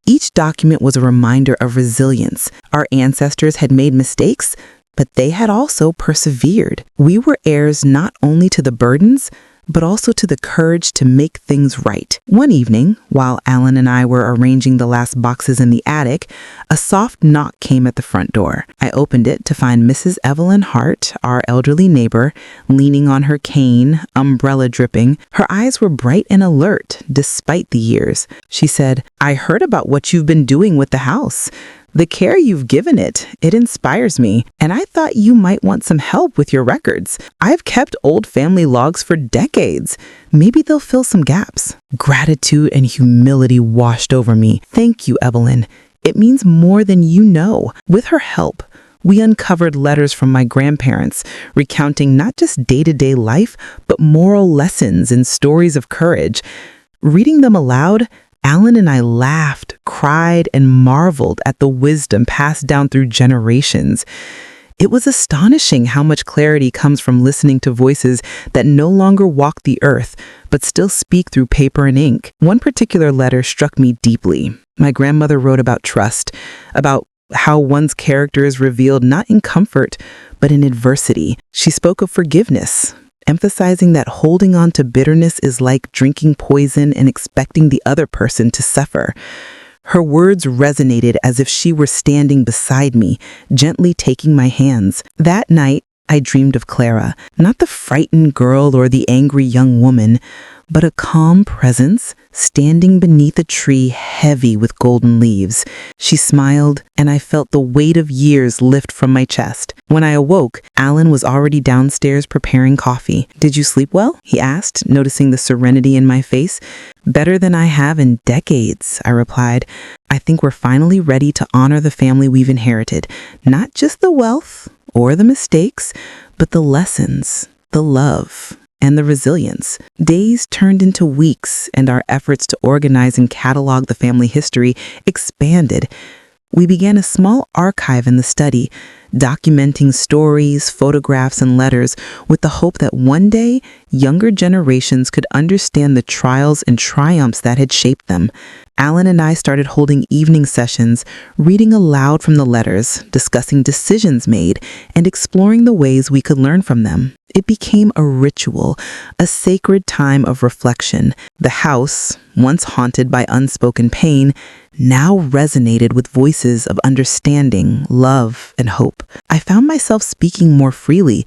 Each document was a reminder of resilience. Our ancestors had made mistakes, but they had also persevered. We were heirs not only to the burdens, but also to the courage to make things right. One evening, while Alan and I were arranging the last boxes in the attic, a soft knock came at the front door. I opened it to find Mrs. Evelyn Hart, our elderly neighbor, leaning on her cane, umbrella dripping. Her eyes were bright and alert, despite the years. She said, "I heard about what you've been doing with the house. The care you've given it inspires me, and I thought you might want some help with your records. I've kept old family logs for decades. Maybe they'll fill some gaps." Gratitude and humility washed over me. Thank you, Evelyn. It means more than you know. With her help, we uncovered letters from my grandparents, recounting not just day-to-day life, but moral lessons and stories of courage. Reading them aloud, Alan and I laughed, cried, and marveled at the wisdom passed down through generations. It was astonishing how much clarity comes from listening to voices that no longer walk the earth, but still speak through paper and ink. One particular letter struck me deeply. My grandmother wrote about trust, about how one's character is revealed not in comfort, but in adversity. She spoke of forgiveness, emphasizing that holding on to bitterness is like drinking poison and expecting the other person to suffer. Her words resonated as if she were standing beside me, gently taking my hands. That night, I dreamed of Clara, not the frightened girl or the angry young woman, but a calm presence standing beneath a tree heavy with golden leaves. She smiled, and I felt the weight of years lift from my chest. When I awoke, Alan was already downstairs preparing coffee. "Did you sleep well?" he asked, noticing the serenity in my face. "Better than I have in decades," I replied. "I think we're finally ready to honor the family we've inherited. Not just the wealth or the mistakes, but the lessons, the love, and the resilience." Days turned into weeks, and our efforts to organize and catalog the family history expanded. We began a small archive in the study, documenting stories, photographs, and letters with the hope that one day younger generations could understand the trials and triumphs that had shaped them. Alan and I started holding evening sessions, reading aloud from the letters, discussing decisions made, and exploring the ways we could learn from them. It became a ritual, a sacred time of reflection. The house, once haunted by unspoken pain, now resonated with voices of understanding, love, and hope. I found myself speaking more freely,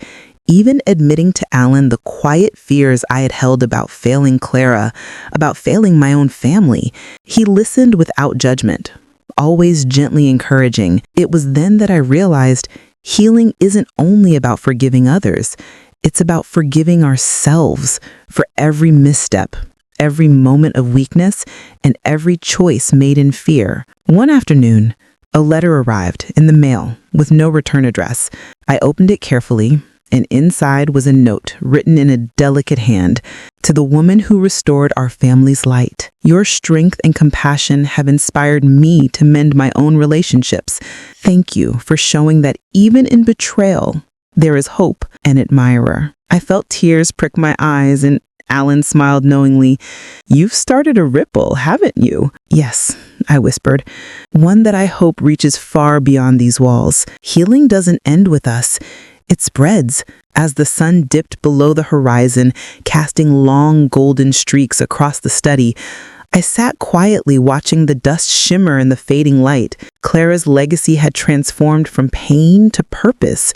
even admitting to Alan the quiet fears I had held about failing Clara, about failing my own family. He listened without judgment, always gently encouraging. It was then that I realized healing isn't only about forgiving others. It's about forgiving ourselves for every misstep, every moment of weakness, and every choice made in fear. One afternoon, a letter arrived in the mail with no return address. I opened it carefully, and inside was a note written in a delicate hand. "To the woman who restored our family's light, your strength and compassion have inspired me to mend my own relationships. Thank you for showing that even in betrayal, there is hope." An admirer. I felt tears prick my eyes, and Alan smiled knowingly. "You've started a ripple, haven't you?" "Yes," I whispered. "One that I hope reaches far beyond these walls. Healing doesn't end with us. It spreads." As the sun dipped below the horizon, casting long golden streaks across the study, I sat quietly watching the dust shimmer in the fading light. Clara's legacy had transformed from pain to purpose.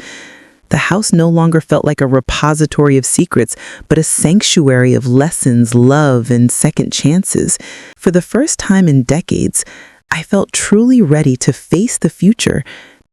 The house no longer felt like a repository of secrets, but a sanctuary of lessons, love, and second chances. For the first time in decades, I felt truly ready to face the future,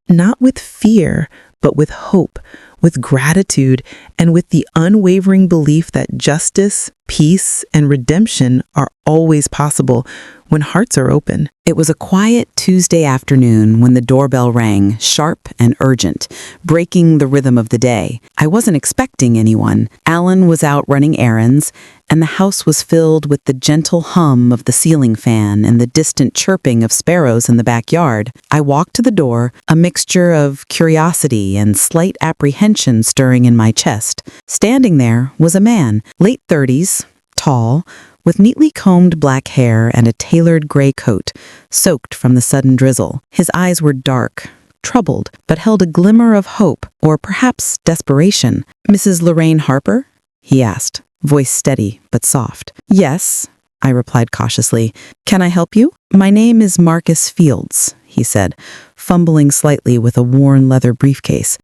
not with fear, but with hope, with gratitude, and with the unwavering belief that justice, peace, and redemption are always possible when hearts are open. It was a quiet Tuesday afternoon when the doorbell rang, sharp and urgent, breaking the rhythm of the day. I wasn't expecting anyone. Alan was out running errands, and the house was filled with the gentle hum of the ceiling fan and the distant chirping of sparrows in the backyard. I walked to the door, a mixture of curiosity and slight apprehension stirring in my chest. Standing there was a man, late 30s, tall, with neatly combed black hair and a tailored gray coat, soaked from the sudden drizzle. His eyes were dark, troubled, but held a glimmer of hope, or perhaps desperation. "Mrs. Lorraine Harper?" he asked, voice steady but soft. "Yes," I replied cautiously. "Can I help you?" "My name is Marcus Fields," he said, fumbling slightly with a worn leather briefcase.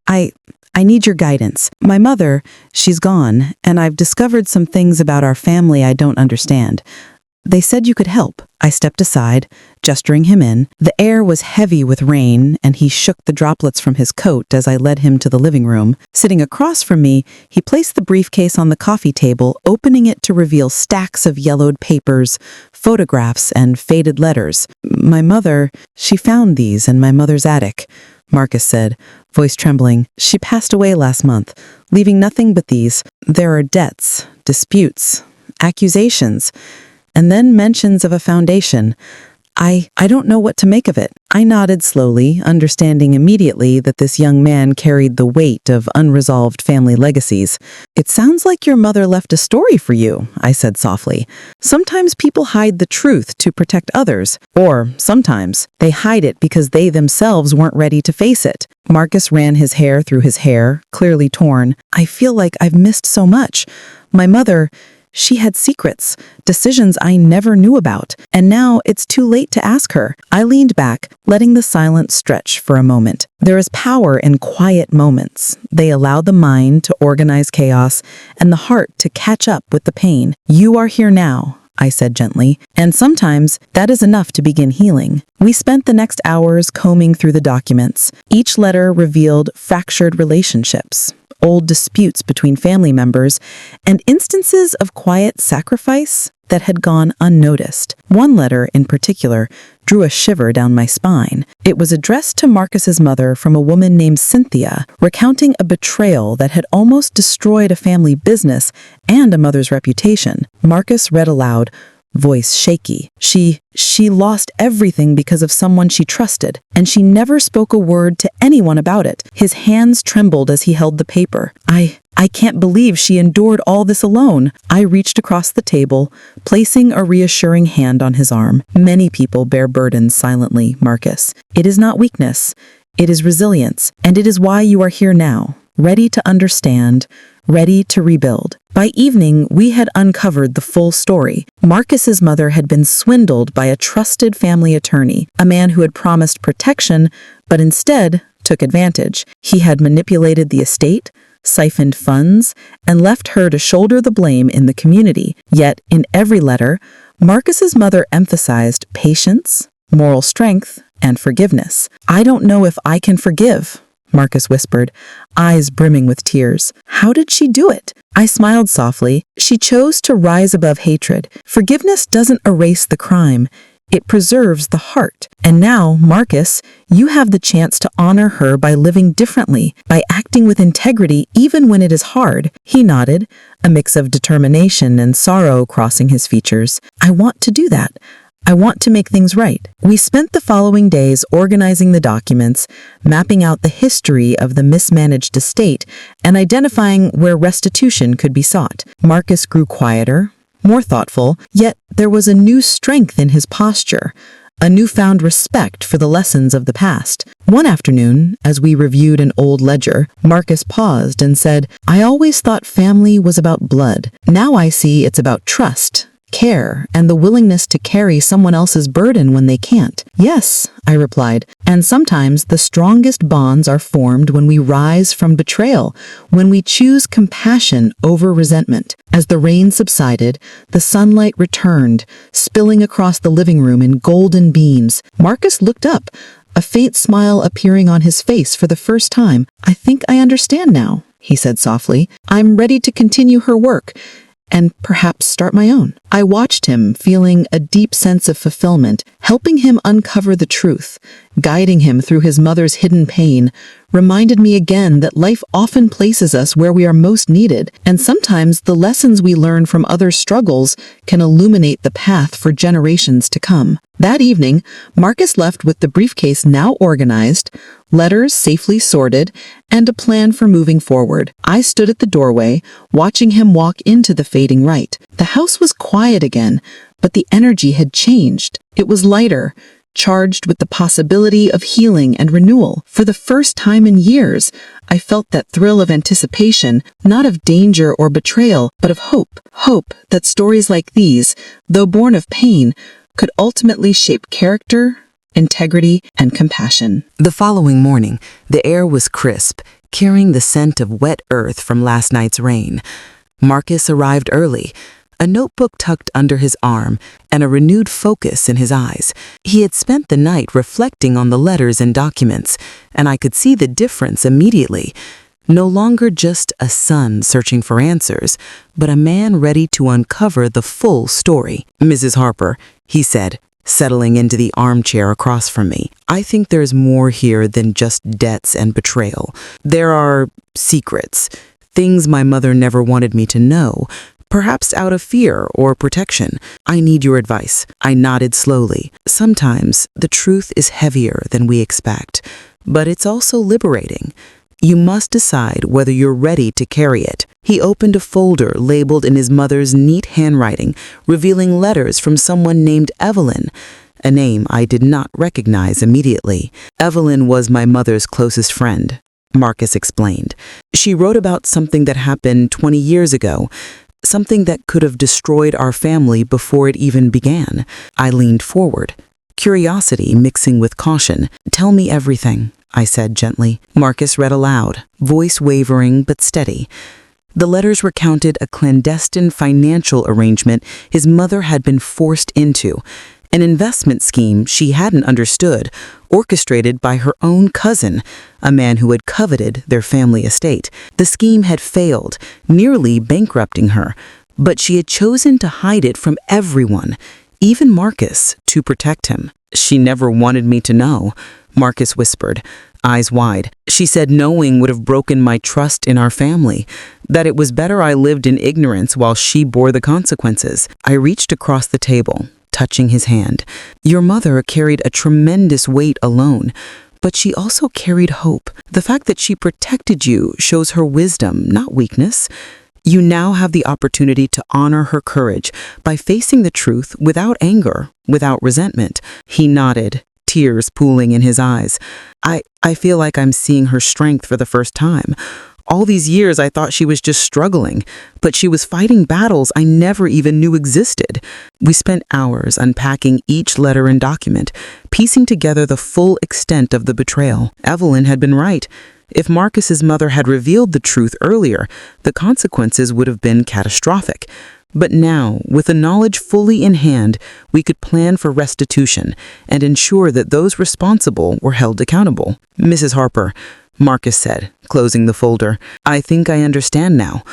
I need your guidance. My mother, she's gone, and I've discovered some things about our family I don't understand. They said you could help." I stepped aside, gesturing him in. The air was heavy with rain, and he shook the droplets from his coat as I led him to the living room. Sitting across from me, he placed the briefcase on the coffee table, opening it to reveal stacks of yellowed papers, photographs, and faded letters. "My mother, she found these in my mother's attic," Marcus said, voice trembling. "She passed away last month, leaving nothing but these. There are debts, disputes, accusations, and then mentions of a foundation. I don't know what to make of it." I nodded slowly, understanding immediately that this young man carried the weight of unresolved family legacies. "It sounds like your mother left a story for you," I said softly. "Sometimes people hide the truth to protect others, or sometimes they hide it because they themselves weren't ready to face it." Marcus ran his hair through his hair, clearly torn. "I feel like I've missed so much. My mother, She had secrets, decisions I never knew about, and now it's too late to ask her. I leaned back, letting the silence stretch for a moment. There is power in quiet moments. They allow the mind to organize chaos and the heart to catch up with the pain. You are here now, I said gently, and sometimes that is enough to begin healing. We spent the next hours combing through the documents. Each letter revealed fractured relationships, old disputes between family members, and instances of quiet sacrifice that had gone unnoticed. One letter in particular drew a shiver down my spine. It was addressed to Marcus's mother from a woman named Cynthia, recounting a betrayal that had almost destroyed a family business and a mother's reputation. Marcus read aloud, voice shaky. She lost everything because of someone she trusted, and she never spoke a word to anyone about it. His hands trembled as he held the paper. I can't believe she endured all this alone. I reached across the table, placing a reassuring hand on his arm. Many people bear burdens silently, Marcus. It is not weakness. It is resilience, and it is why you are here now, ready to understand, ready to rebuild. By evening, we had uncovered the full story. Marcus's mother had been swindled by a trusted family attorney, a man who had promised protection, but instead took advantage. He had manipulated the estate, siphoned funds, and left her to shoulder the blame in the community. Yet, in every letter, Marcus's mother emphasized patience, moral strength, and forgiveness. I don't know if I can forgive, Marcus whispered, eyes brimming with tears. How did she do it? I smiled softly. She chose to rise above hatred. Forgiveness doesn't erase the crime. It preserves the heart. And now, Marcus, you have the chance to honor her by living differently, by acting with integrity even when it is hard. He nodded, a mix of determination and sorrow crossing his features. I want to do that. I want to make things right. We spent the following days organizing the documents, mapping out the history of the mismanaged estate, and identifying where restitution could be sought. Marcus grew quieter, more thoughtful, yet there was a new strength in his posture, a newfound respect for the lessons of the past. One afternoon, as we reviewed an old ledger, Marcus paused and said, I always thought family was about blood. Now I see it's about trust, care, and the willingness to carry someone else's burden when they can't. Yes, I replied, and sometimes the strongest bonds are formed when we rise from betrayal, when we choose compassion over resentment. As the rain subsided, the sunlight returned, spilling across the living room in golden beams. Marcus looked up, a faint smile appearing on his face for the first time. I think I understand now, he said softly. I'm ready to continue her work, and perhaps start my own. I watched him, feeling a deep sense of fulfillment, helping him uncover the truth, guiding him through his mother's hidden pain, reminded me again that life often places us where we are most needed, and sometimes the lessons we learn from others' struggles can illuminate the path for generations to come. That evening, Marcus left with the briefcase now organized, letters safely sorted, and a plan for moving forward. I stood at the doorway, watching him walk into the fading light. The house was quiet again, but the energy had changed. It was lighter, charged with the possibility of healing and renewal. For the first time in years, I felt that thrill of anticipation, not of danger or betrayal, but of hope. Hope that stories like these, though born of pain, could ultimately shape character, integrity, and compassion. The following morning, the air was crisp, carrying the scent of wet earth from last night's rain. Marcus arrived early, a notebook tucked under his arm and a renewed focus in his eyes. He had spent the night reflecting on the letters and documents, and I could see the difference immediately. No longer just a son searching for answers, but a man ready to uncover the full story. Mrs. Harper, he said, settling into the armchair across from me, I think there's more here than just debts and betrayal. There are secrets, things my mother never wanted me to know, perhaps out of fear or protection. I need your advice. I nodded slowly. Sometimes the truth is heavier than we expect, but it's also liberating. You must decide whether you're ready to carry it. He opened a folder labeled in his mother's neat handwriting, revealing letters from someone named Evelyn, a name I did not recognize immediately. Evelyn was my mother's closest friend, Marcus explained. She wrote about something that happened 20 years ago, something that could have destroyed our family before it even began. I leaned forward, curiosity mixing with caution. "Tell me everything," I said gently. Marcus read aloud, voice wavering but steady. The letters recounted a clandestine financial arrangement his mother had been forced into, an investment scheme she hadn't understood, orchestrated by her own cousin, a man who had coveted their family estate. The scheme had failed, nearly bankrupting her, but she had chosen to hide it from everyone, even Marcus, to protect him. "She never wanted me to know," Marcus whispered, eyes wide. "She said knowing would have broken my trust in our family, that it was better I lived in ignorance while she bore the consequences." I reached across the table, touching his hand. "Your mother carried a tremendous weight alone, but she also carried hope. The fact that she protected you shows her wisdom, not weakness. You now have the opportunity to honor her courage by facing the truth without anger, without resentment." He nodded, tears pooling in his eyes. I feel like I'm seeing her strength for the first time. All these years I thought she was just struggling, but she was fighting battles I never even knew existed." We spent hours unpacking each letter and document, piecing together the full extent of the betrayal. Evelyn had been right. If Marcus's mother had revealed the truth earlier, the consequences would have been catastrophic. But now, with the knowledge fully in hand, we could plan for restitution and ensure that those responsible were held accountable. "Mrs. Harper," Marcus said, closing the folder, "I think I understand now.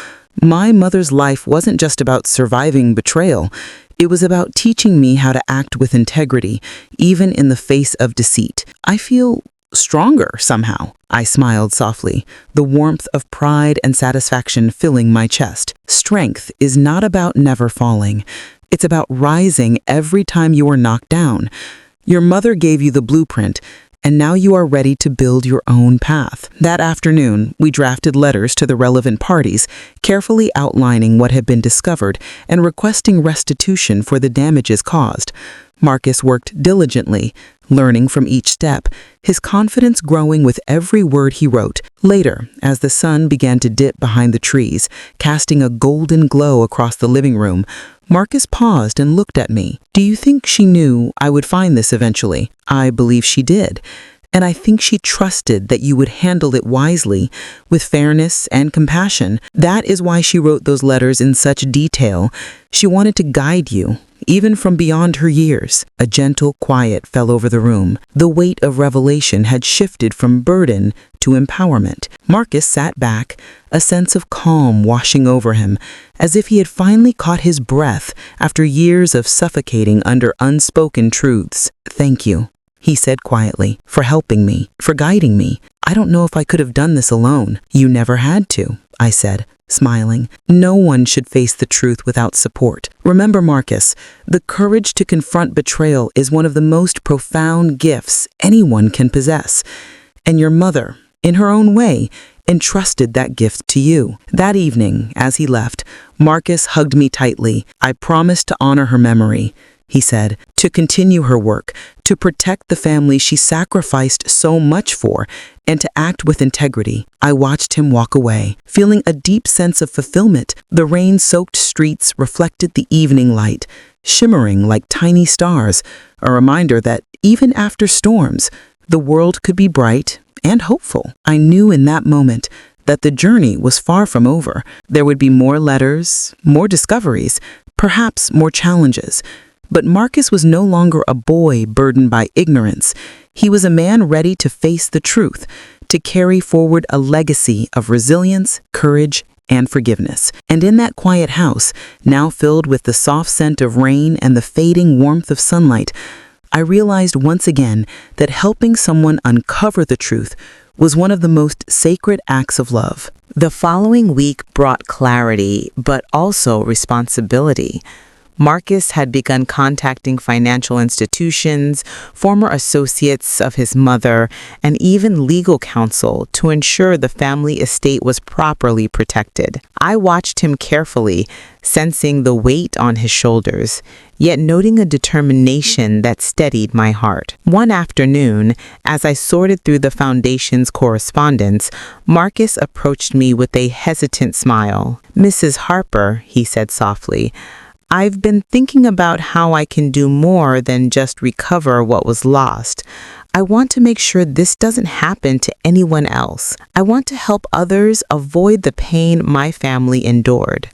My mother's life wasn't just about surviving betrayal. It was about teaching me how to act with integrity, even in the face of deceit. I feel stronger somehow." I smiled softly, the warmth of pride and satisfaction filling my chest. Strength is not about never falling. It's about rising every time you are knocked down. Your mother gave you the blueprint, and now you are ready to build your own path. That afternoon, we drafted letters to the relevant parties, carefully outlining what had been discovered and requesting restitution for the damages caused. Marcus worked diligently, learning from each step, his confidence growing with every word he wrote. Later, as the sun began to dip behind the trees, casting a golden glow across the living room, Marcus paused and looked at me. "Do you think she knew I would find this eventually?" "I believe she did. And I think she trusted that you would handle it wisely, with fairness and compassion. That is why she wrote those letters in such detail. She wanted to guide you, even from beyond her years." A gentle quiet fell over the room. The weight of revelation had shifted from burden to empowerment. Marcus sat back, a sense of calm washing over him, as if he had finally caught his breath after years of suffocating under unspoken truths. "Thank you," he said quietly, "for helping me, for guiding me. I don't know if I could have done this alone." "You never had to," I said, smiling. "No one should face the truth without support. Remember, Marcus, the courage to confront betrayal is one of the most profound gifts anyone can possess. And your mother, in her own way, entrusted that gift to you." That evening, as he left, Marcus hugged me tightly. "I promised to honor her memory," he said, "to continue her work, to protect the family she sacrificed so much for, and to act with integrity." I watched him walk away, feeling a deep sense of fulfillment. The rain-soaked streets reflected the evening light, shimmering like tiny stars, a reminder that even after storms, the world could be bright and hopeful. I knew in that moment that the journey was far from over. There would be more letters, more discoveries, perhaps more challenges. But Marcus was no longer a boy burdened by ignorance. He was a man ready to face the truth, to carry forward a legacy of resilience, courage, and forgiveness. And in that quiet house, now filled with the soft scent of rain and the fading warmth of sunlight, I realized once again that helping someone uncover the truth was one of the most sacred acts of love. The following week brought clarity, but also responsibility. Marcus had begun contacting financial institutions, former associates of his mother, and even legal counsel to ensure the family estate was properly protected. I watched him carefully, sensing the weight on his shoulders, yet noting a determination that steadied my heart. One afternoon, as I sorted through the foundation's correspondence, Marcus approached me with a hesitant smile. "Mrs. Harper," he said softly, "I've been thinking about how I can do more than just recover what was lost. I want to make sure this doesn't happen to anyone else. I want to help others avoid the pain my family endured."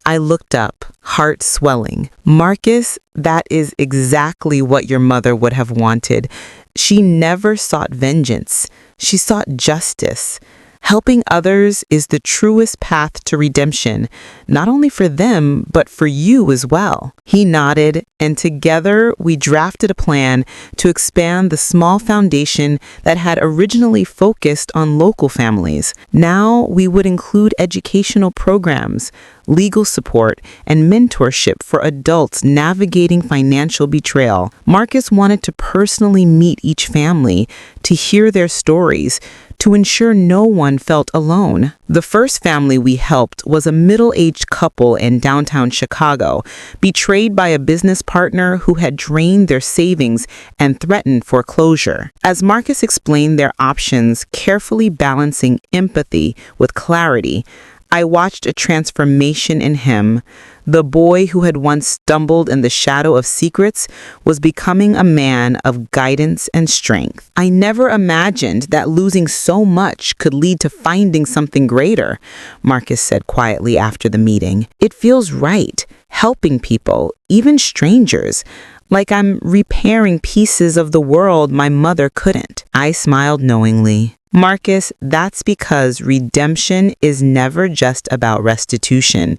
I looked up, heart swelling. "Marcus, that is exactly what your mother would have wanted. She never sought vengeance. She sought justice. Helping others is the truest path to redemption, not only for them, but for you as well." He nodded, and together we drafted a plan to expand the small foundation that had originally focused on local families. Now we would include educational programs, legal support, and mentorship for adults navigating financial betrayal. Marcus wanted to personally meet each family, to hear their stories, to ensure no one felt alone. The first family we helped was a middle-aged couple in downtown Chicago, betrayed by a business partner who had drained their savings and threatened foreclosure. As Marcus explained their options, carefully balancing empathy with clarity, I watched a transformation in him. The boy who had once stumbled in the shadow of secrets was becoming a man of guidance and strength. "I never imagined that losing so much could lead to finding something greater," Marcus said quietly after the meeting. "It feels right, helping people, even strangers, like I'm repairing pieces of the world my mother couldn't." I smiled knowingly. "Marcus, that's because redemption is never just about restitution.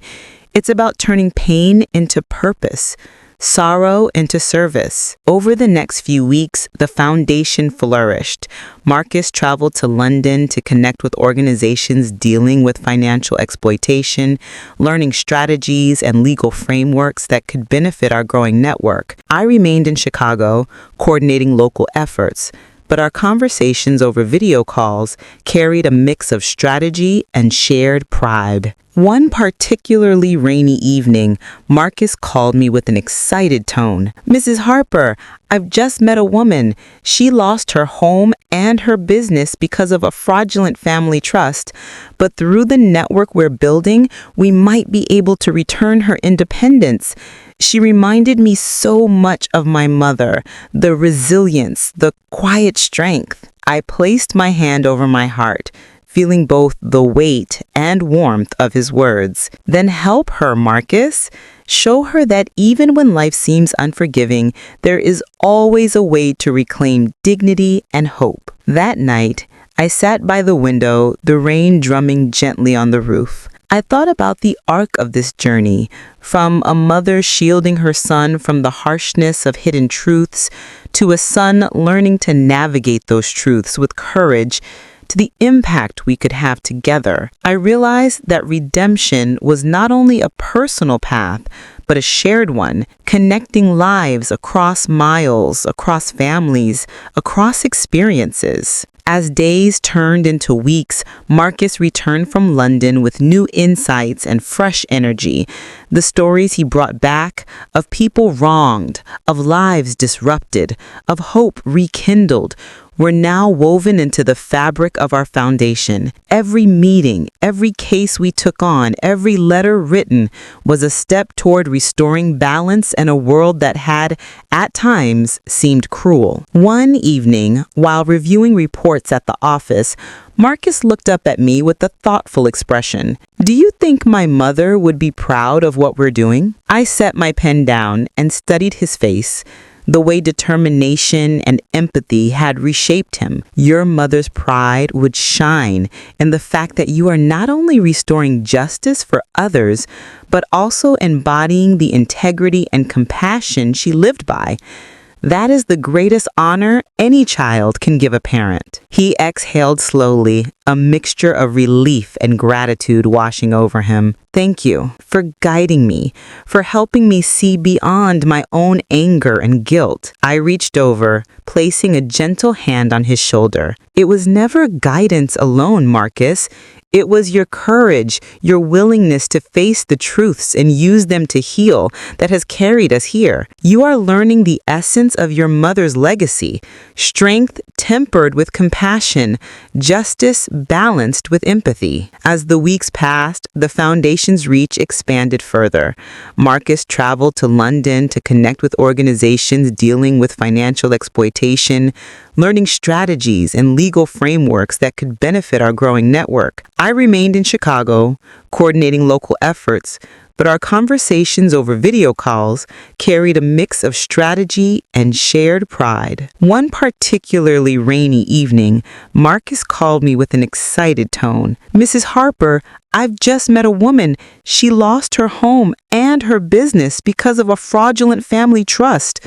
It's about turning pain into purpose, sorrow into service." Over the next few weeks, the foundation flourished. Marcus traveled to London to connect with organizations dealing with financial exploitation, learning strategies and legal frameworks that could benefit our growing network. I remained in Chicago, coordinating local efforts, but our conversations over video calls carried a mix of strategy and shared pride. One particularly rainy evening, Marcus called me with an excited tone. "Mrs. Harper, I've just met a woman. She lost her home and her business because of a fraudulent family trust, but through the network we're building, we might be able to return her independence. She reminded me so much of my mother, the resilience, the quiet strength." I placed my hand over my heart, feeling both the weight and warmth of his words. "Then help her, Marcus. Show her that even when life seems unforgiving, there is always a way to reclaim dignity and hope." That night, I sat by the window, the rain drumming gently on the roof. I thought about the arc of this journey, from a mother shielding her son from the harshness of hidden truths, to a son learning to navigate those truths with courage, to the impact we could have together. I realized that redemption was not only a personal path, but a shared one, connecting lives across miles, across families, across experiences. As days turned into weeks, Marcus returned from London with new insights and fresh energy. The stories he brought back of people wronged, of lives disrupted, of hope rekindled, were now woven into the fabric of our foundation. Every meeting, every case we took on, every letter written was a step toward restoring balance in a world that had, at times, seemed cruel. One evening, while reviewing reports at the office, Marcus looked up at me with a thoughtful expression. "Do you think my mother would be proud of what we're doing?" I set my pen down and studied his face, the way determination and empathy had reshaped him. "Your mother's pride would shine in the fact that you are not only restoring justice for others, but also embodying the integrity and compassion she lived by. That is the greatest honor any child can give a parent." He exhaled slowly, a mixture of relief and gratitude washing over him. Thank you for guiding me, for helping me see beyond my own anger and guilt. I reached over, placing a gentle hand on his shoulder. It was never guidance alone, Marcus. It was your courage, your willingness to face the truths and use them to heal that has carried us here. You are learning the essence of your mother's legacy, strength tempered with compassion, justice balanced with empathy. As the weeks passed, the foundation's reach expanded further. Marcus traveled to London to connect with organizations dealing with financial exploitation, learning strategies and legal frameworks that could benefit our growing network. I remained in Chicago, coordinating local efforts, but our conversations over video calls carried a mix of strategy and shared pride. One particularly rainy evening, Marcus called me with an excited tone. "Mrs. Harper, I've just met a woman. She lost her home and her business because of a fraudulent family trust.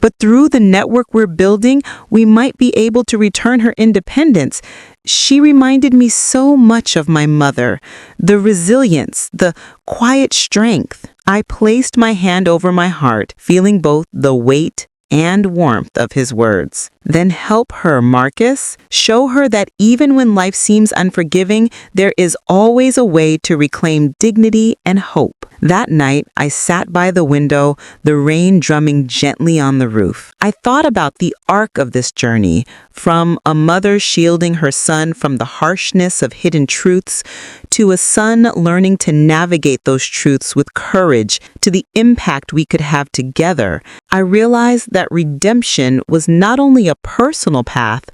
But through the network we're building, we might be able to return her independence. She reminded me so much of my mother, the resilience, the quiet strength." I placed my hand over my heart, feeling both the weight and warmth of his words. "Then help her, Marcus. Show her that even when life seems unforgiving, there is always a way to reclaim dignity and hope." That night, I sat by the window, the rain drumming gently on the roof. I thought about the arc of this journey, from a mother shielding her son from the harshness of hidden truths, to a son learning to navigate those truths with courage, to the impact we could have together. I realized that redemption was not only a personal path,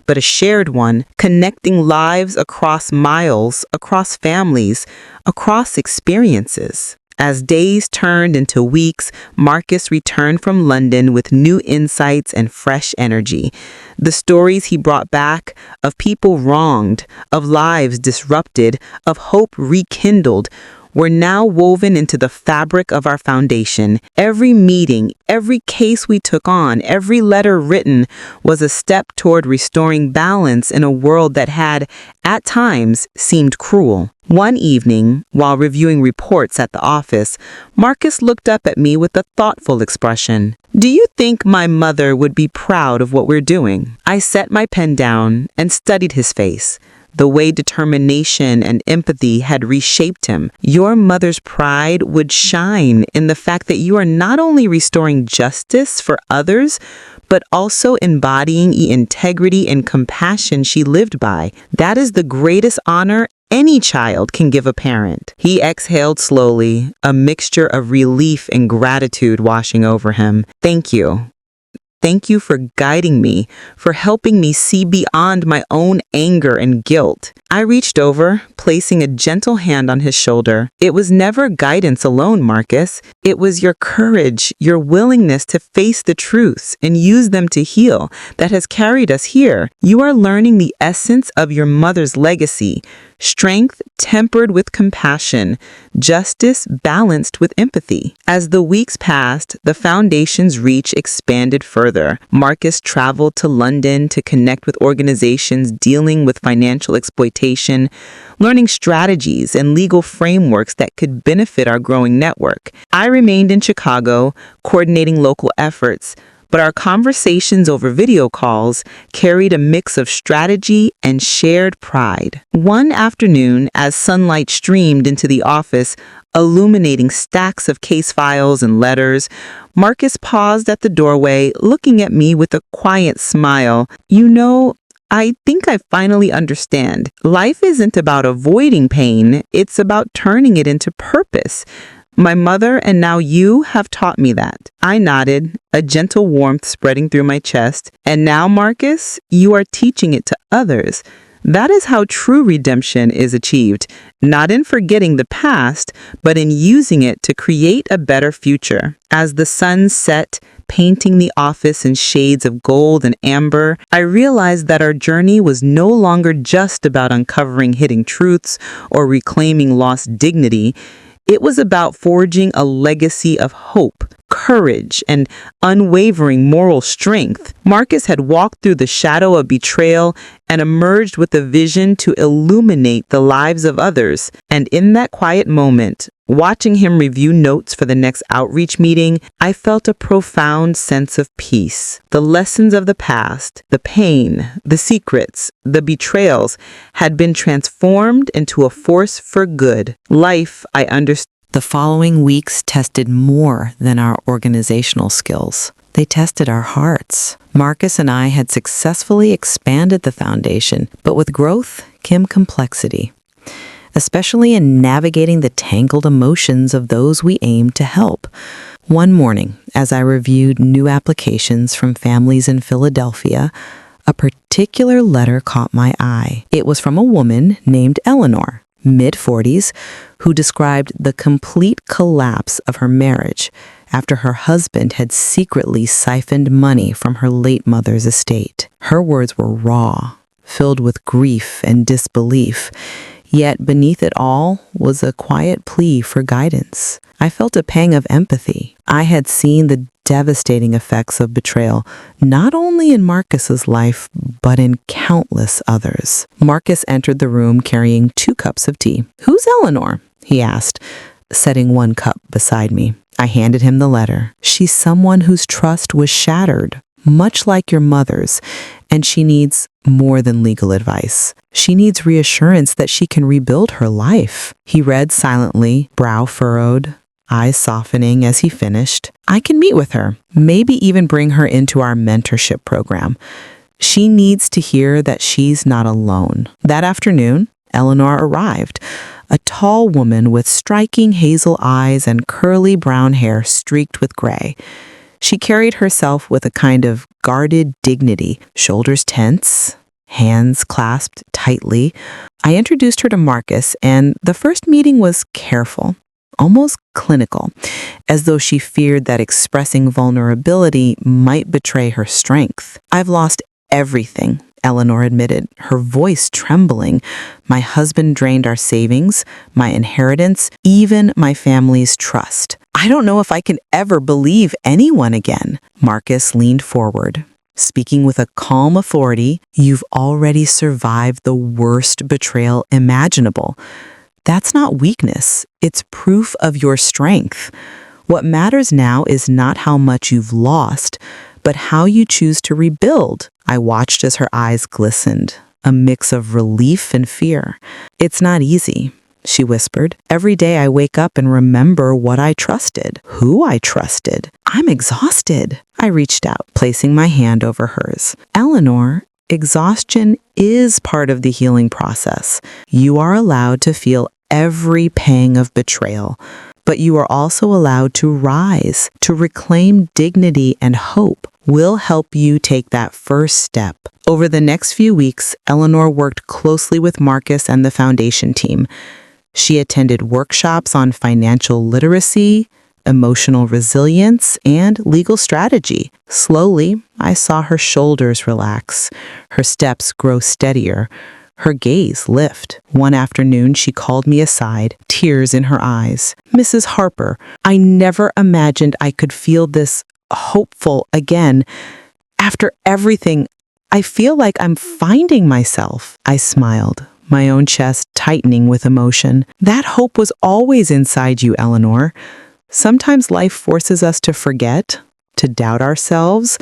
but a shared one, connecting lives across miles, across families, across experiences. As days turned into weeks, Marcus returned from London with new insights and fresh energy. The stories he brought back of people wronged, of lives disrupted, of hope rekindled, were now woven into the fabric of our foundation. Every meeting, every case we took on, every letter written was a step toward restoring balance in a world that had, at times, seemed cruel. One evening, while reviewing reports at the office, Marcus looked up at me with a thoughtful expression. "Do you think my mother would be proud of what we're doing?" I set my pen down and studied his face. The way determination and empathy had reshaped him. Your mother's pride would shine in the fact that you are not only restoring justice for others, but also embodying the integrity and compassion she lived by. That is the greatest honor any child can give a parent. He exhaled slowly, a mixture of relief and gratitude washing over him. "Thank you. Thank you for guiding me, for helping me see beyond my own anger and guilt." I reached over, placing a gentle hand on his shoulder. "It was never guidance alone, Marcus. It was your courage, your willingness to face the truths and use them to heal that has carried us here. You are learning the essence of your mother's legacy, strength tempered with compassion, justice balanced with empathy." As the weeks passed, the foundation's reach expanded further. Marcus traveled to London to connect with organizations dealing with financial exploitation, learning strategies and legal frameworks that could benefit our growing network. I remained in Chicago, coordinating local efforts, but our conversations over video calls carried a mix of strategy and shared pride. One afternoon, as sunlight streamed into the office, illuminating stacks of case files and letters, Marcus paused at the doorway, looking at me with a quiet smile. "You know, I think I finally understand. Life isn't about avoiding pain, it's about turning it into purpose. My mother and now you have taught me that." I nodded, a gentle warmth spreading through my chest. "And now, Marcus, you are teaching it to others. That is how true redemption is achieved, not in forgetting the past, but in using it to create a better future." As the sun set, painting the office in shades of gold and amber, I realized that our journey was no longer just about uncovering hidden truths or reclaiming lost dignity. It was about forging a legacy of hope, courage and unwavering moral strength. Marcus had walked through the shadow of betrayal and emerged with a vision to illuminate the lives of others. And in that quiet moment, watching him review notes for the next outreach meeting, I felt a profound sense of peace. The lessons of the past, the pain, the secrets, the betrayals had been transformed into a force for good. Life, I understood. The following weeks tested more than our organizational skills. They tested our hearts. Marcus and I had successfully expanded the foundation, but with growth came complexity, especially in navigating the tangled emotions of those we aimed to help. One morning, as I reviewed new applications from families in Philadelphia, a particular letter caught my eye. It was from a woman named Eleanor, mid-40s, who described the complete collapse of her marriage after her husband had secretly siphoned money from her late mother's estate. Her words were raw, filled with grief and disbelief, yet beneath it all was a quiet plea for guidance. I felt a pang of empathy. I had seen the devastating effects of betrayal, not only in Marcus's life, but in countless others. Marcus entered the room carrying 2 cups of tea. "Who's Eleanor?" he asked, setting 1 cup beside me. I handed him the letter. "She's someone whose trust was shattered, much like your mother's, and she needs more than legal advice. She needs reassurance that she can rebuild her life." He read silently, brow furrowed, eyes softening as he finished. "I can meet with her, maybe even bring her into our mentorship program. She needs to hear that she's not alone." That afternoon, Eleanor arrived, a tall woman with striking hazel eyes and curly brown hair streaked with gray. She carried herself with a kind of guarded dignity, shoulders tense, hands clasped tightly. I introduced her to Marcus, and the first meeting was careful, almost clinical, as though she feared that expressing vulnerability might betray her strength. "I've lost everything," Eleanor admitted, her voice trembling. "My husband drained our savings, my inheritance, even my family's trust. I don't know if I can ever believe anyone again." Marcus leaned forward, speaking with a calm authority. "You've already survived the worst betrayal imaginable. That's not weakness. It's proof of your strength. What matters now is not how much you've lost, but how you choose to rebuild." I watched as her eyes glistened, a mix of relief and fear. "It's not easy," she whispered. "Every day I wake up and remember what I trusted, who I trusted. I'm exhausted." I reached out, placing my hand over hers. "Eleanor, exhaustion is part of the healing process. You are allowed to feel every pang of betrayal, but you are also allowed to rise, to reclaim dignity and hope. We'll help you take that first step." Over the next few weeks, Eleanor worked closely with Marcus and the foundation team. She attended workshops on financial literacy, emotional resilience, and legal strategy. Slowly, I saw her shoulders relax, her steps grow steadier, her gaze lift. One afternoon, she called me aside, tears in her eyes. "Mrs. Harper, I never imagined I could feel this hopeful again. After everything, I feel like I'm finding myself." I smiled, my own chest tightening with emotion. "That hope was always inside you, Eleanor. Sometimes life forces us to forget, to doubt ourselves,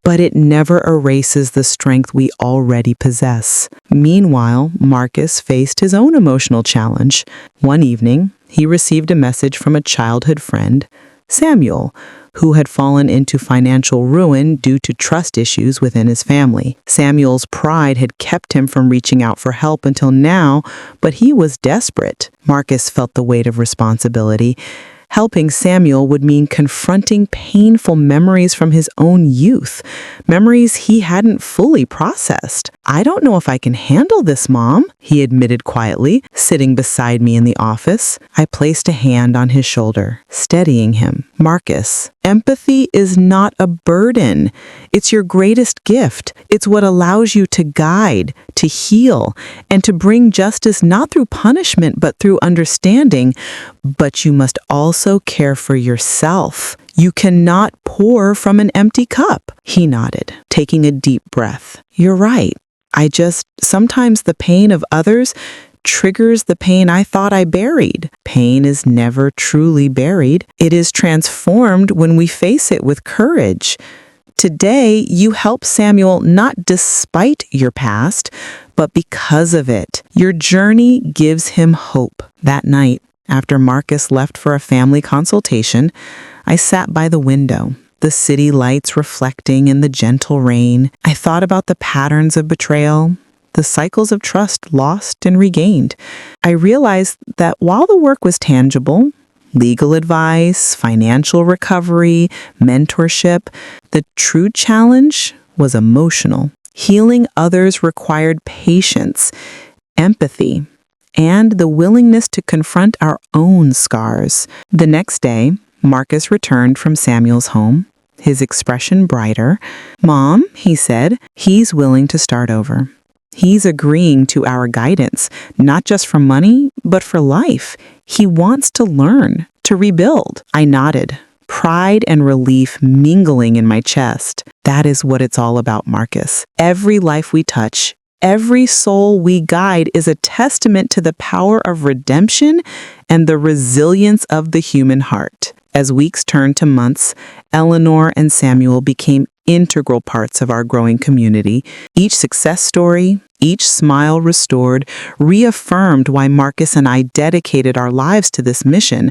but it never erases the strength we already possess." Meanwhile, Marcus faced his own emotional challenge. One evening, he received a message from a childhood friend, Samuel, who had fallen into financial ruin due to trust issues within his family. Samuel's pride had kept him from reaching out for help until now, but he was desperate. Marcus felt the weight of responsibility. Helping Samuel would mean confronting painful memories from his own youth, memories he hadn't fully processed. "I don't know if I can handle this, Mom," he admitted quietly, sitting beside me in the office. I placed a hand on his shoulder, steadying him. "Marcus, empathy is not a burden. It's your greatest gift. It's what allows you to guide, to heal, and to bring justice not through punishment but through understanding. But you must also care for yourself. You cannot pour from an empty cup. He nodded, taking a deep breath. You're right. Sometimes the pain of others triggers the pain I thought I buried. Pain is never truly buried. It is transformed when we face it with courage. Today, you help Samuel not despite your past, but because of it. Your journey gives him hope. That night, after Marcus left for a family consultation, I sat by the window, the city lights reflecting in the gentle rain. I thought about the patterns of betrayal, the cycles of trust lost and regained. I realized that while the work was tangible, legal advice, financial recovery, mentorship, the true challenge was emotional. Healing others required patience, empathy, and the willingness to confront our own scars. The next day, Marcus returned from Samuel's home, his expression brighter. "Mom," he said, "he's willing to start over. He's agreeing to our guidance, not just for money, but for life. He wants to learn, to rebuild." I nodded, pride and relief mingling in my chest. That is what it's all about, Marcus. Every life we touch, every soul we guide is a testament to the power of redemption and the resilience of the human heart. As weeks turned to months, Eleanor and Samuel became integral parts of our growing community. Each success story, each smile restored, reaffirmed why Marcus and I dedicated our lives to this mission.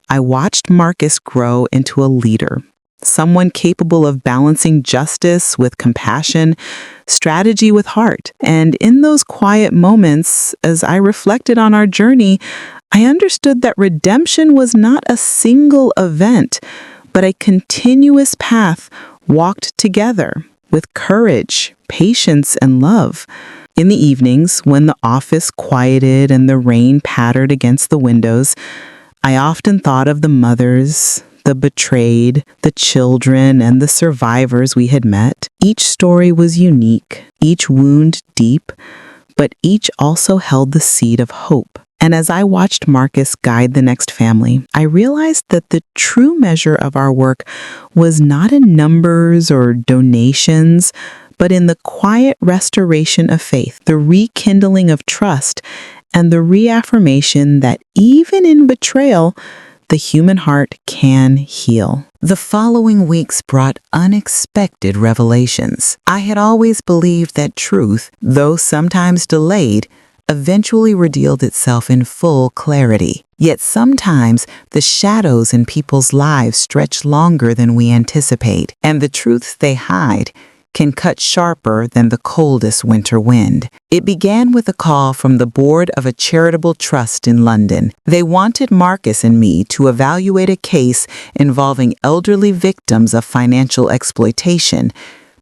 I watched Marcus grow into a leader, someone capable of balancing justice with compassion, strategy with heart. And in those quiet moments, as I reflected on our journey, I understood that redemption was not a single event, but a continuous path walked together with courage, patience, and love. In the evenings, when the office quieted and the rain pattered against the windows, I often thought of the mothers, the betrayed, the children, and the survivors we had met. Each story was unique, each wound deep, but each also held the seed of hope. And as I watched Marcus guide the next family, I realized that the true measure of our work was not in numbers or donations, but in the quiet restoration of faith, the rekindling of trust, and the reaffirmation that even in betrayal, the human heart can heal. The following weeks brought unexpected revelations. I had always believed that truth, though sometimes delayed, eventually revealed itself in full clarity. Yet sometimes the shadows in people's lives stretch longer than we anticipate, and the truths they hide can cut sharper than the coldest winter wind. It began with a call from the board of a charitable trust in London. They wanted Marcus and me to evaluate a case involving elderly victims of financial exploitation,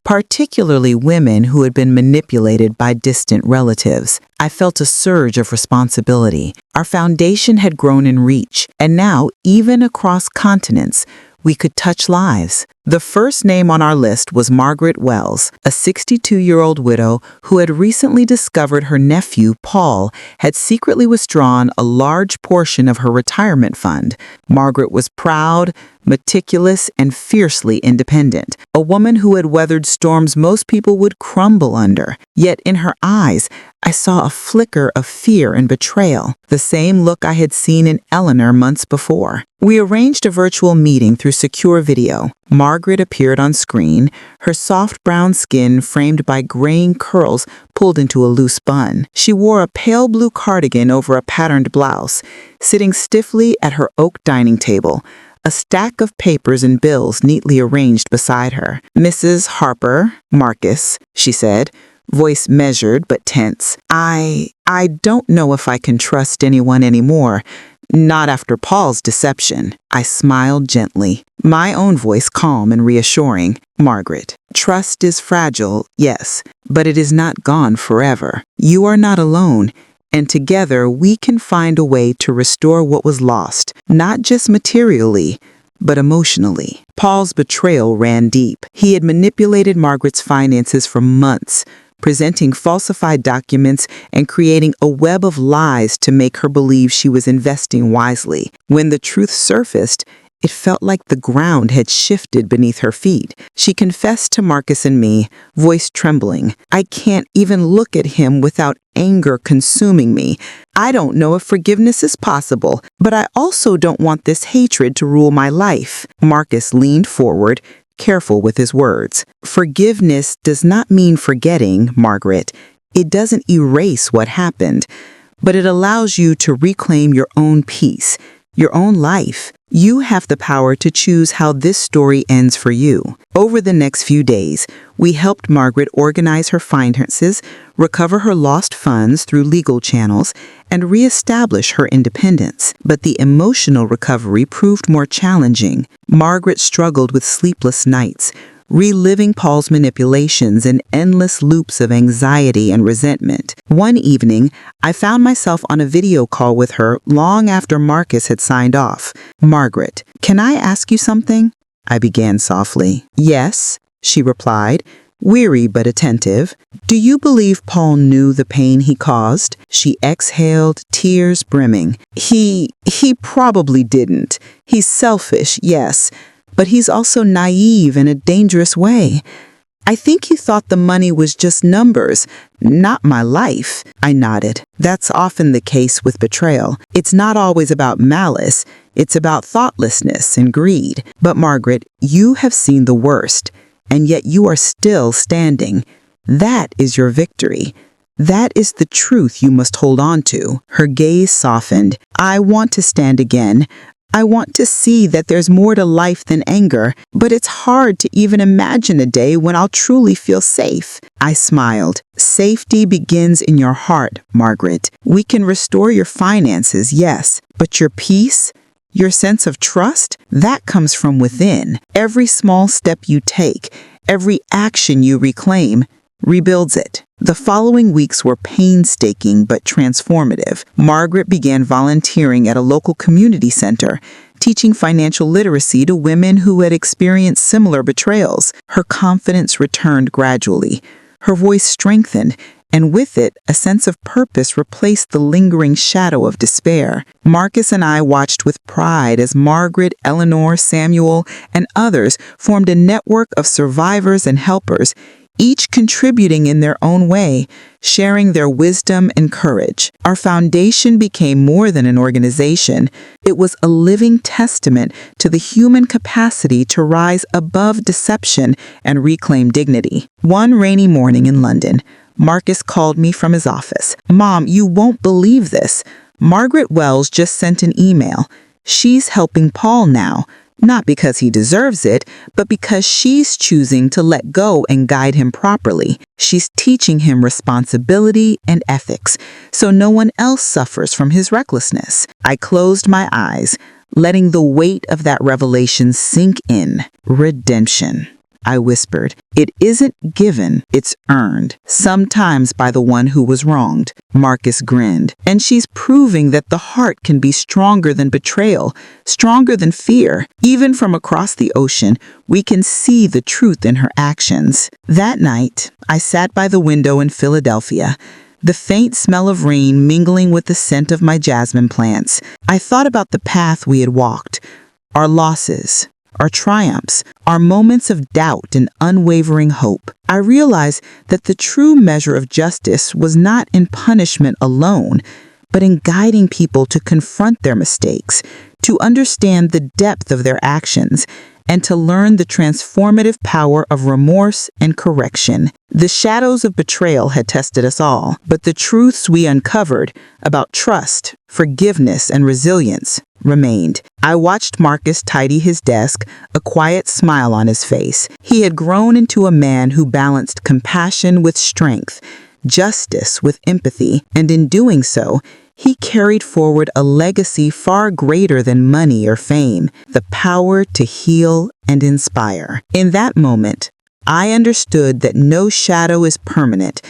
particularly women who had been manipulated by distant relatives. I felt a surge of responsibility. Our foundation had grown in reach, and now, even across continents, we could touch lives. The first name on our list was Margaret Wells, a 62-year-old widow who had recently discovered her nephew, Paul, had secretly withdrawn a large portion of her retirement fund. Margaret was proud, meticulous, and fiercely independent, a woman who had weathered storms most people would crumble under. Yet in her eyes, I saw a flicker of fear and betrayal, the same look I had seen in Eleanor months before. We arranged a virtual meeting through secure video. Margaret appeared on screen, her soft brown skin framed by graying curls pulled into a loose bun. She wore a pale blue cardigan over a patterned blouse, sitting stiffly at her oak dining table, a stack of papers and bills neatly arranged beside her. "Mrs. Harper, Marcus," she said, voice measured but tense. I don't know if I can trust anyone anymore. Not after Paul's deception." I smiled gently, my own voice calm and reassuring. "Margaret, trust is fragile, yes, but it is not gone forever. You are not alone, and together we can find a way to restore what was lost, not just materially, but emotionally." Paul's betrayal ran deep. He had manipulated Margaret's finances for months, presenting falsified documents and creating a web of lies to make her believe she was investing wisely. When the truth surfaced, It felt like the ground had shifted beneath her feet. She confessed to Marcus and me, voice trembling. I can't even look at him without anger consuming me. I don't know if forgiveness is possible, but I also don't want this hatred to rule my life. Marcus leaned forward, careful with his words. Forgiveness does not mean forgetting, Margaret. It doesn't erase what happened, but it allows you to reclaim your own peace, your own life. You have the power to choose how this story ends for you. Over the next few days, we helped Margaret organize her finances, recover her lost funds through legal channels, and reestablish her independence. But the emotional recovery proved more challenging. Margaret struggled with sleepless nights, reliving Paul's manipulations and endless loops of anxiety and resentment. One evening, I found myself on a video call with her long after Marcus had signed off. "Margaret, can I ask you something?" I began softly. "Yes," she replied, weary but attentive. "Do you believe Paul knew the pain he caused?" She exhaled, tears brimming. He probably didn't. He's selfish, yes, but he's also naive in a dangerous way. I think he thought the money was just numbers, not my life." I nodded. That's often the case with betrayal. It's not always about malice. It's about thoughtlessness and greed. But Margaret, you have seen the worst, and yet you are still standing. That is your victory. That is the truth you must hold on to. Her gaze softened. I want to stand again. I want to see that there's more to life than anger, but it's hard to even imagine a day when I'll truly feel safe. I smiled. Safety begins in your heart, Margaret. We can restore your finances, yes, but your peace, your sense of trust, that comes from within. Every small step you take, every action you reclaim, rebuilds it. The following weeks were painstaking but transformative. Margaret began volunteering at a local community center, teaching financial literacy to women who had experienced similar betrayals. Her confidence returned gradually. Her voice strengthened, and with it, a sense of purpose replaced the lingering shadow of despair. Marcus and I watched with pride as Margaret, Eleanor, Samuel, and others formed a network of survivors and helpers, each contributing in their own way, sharing their wisdom and courage. Our foundation became more than an organization. It was a living testament to the human capacity to rise above deception and reclaim dignity. One rainy morning in London, Marcus called me from his office. "Mom, you won't believe this. Margaret Wells just sent an email. She's helping Paul now. Not because he deserves it, but because she's choosing to let go and guide him properly. She's teaching him responsibility and ethics, so no one else suffers from his recklessness." I closed my eyes, letting the weight of that revelation sink in. Redemption, I whispered. It isn't given, it's earned, sometimes by the one who was wronged. Marcus grinned. And she's proving that the heart can be stronger than betrayal, stronger than fear. Even from across the ocean, we can see the truth in her actions. That night, I sat by the window in Philadelphia, the faint smell of rain mingling with the scent of my jasmine plants. I thought about the path we had walked, our losses, our triumphs, our moments of doubt and unwavering hope. I realized that the true measure of justice was not in punishment alone, but in guiding people to confront their mistakes, to understand the depth of their actions, and to learn the transformative power of remorse and correction. The shadows of betrayal had tested us all, but the truths we uncovered about trust, forgiveness, and resilience remained. I watched Marcus tidy his desk, a quiet smile on his face. He had grown into a man who balanced compassion with strength, justice with empathy, and in doing so, he carried forward a legacy far greater than money or fame, the power to heal and inspire. In that moment, I understood that no shadow is permanent,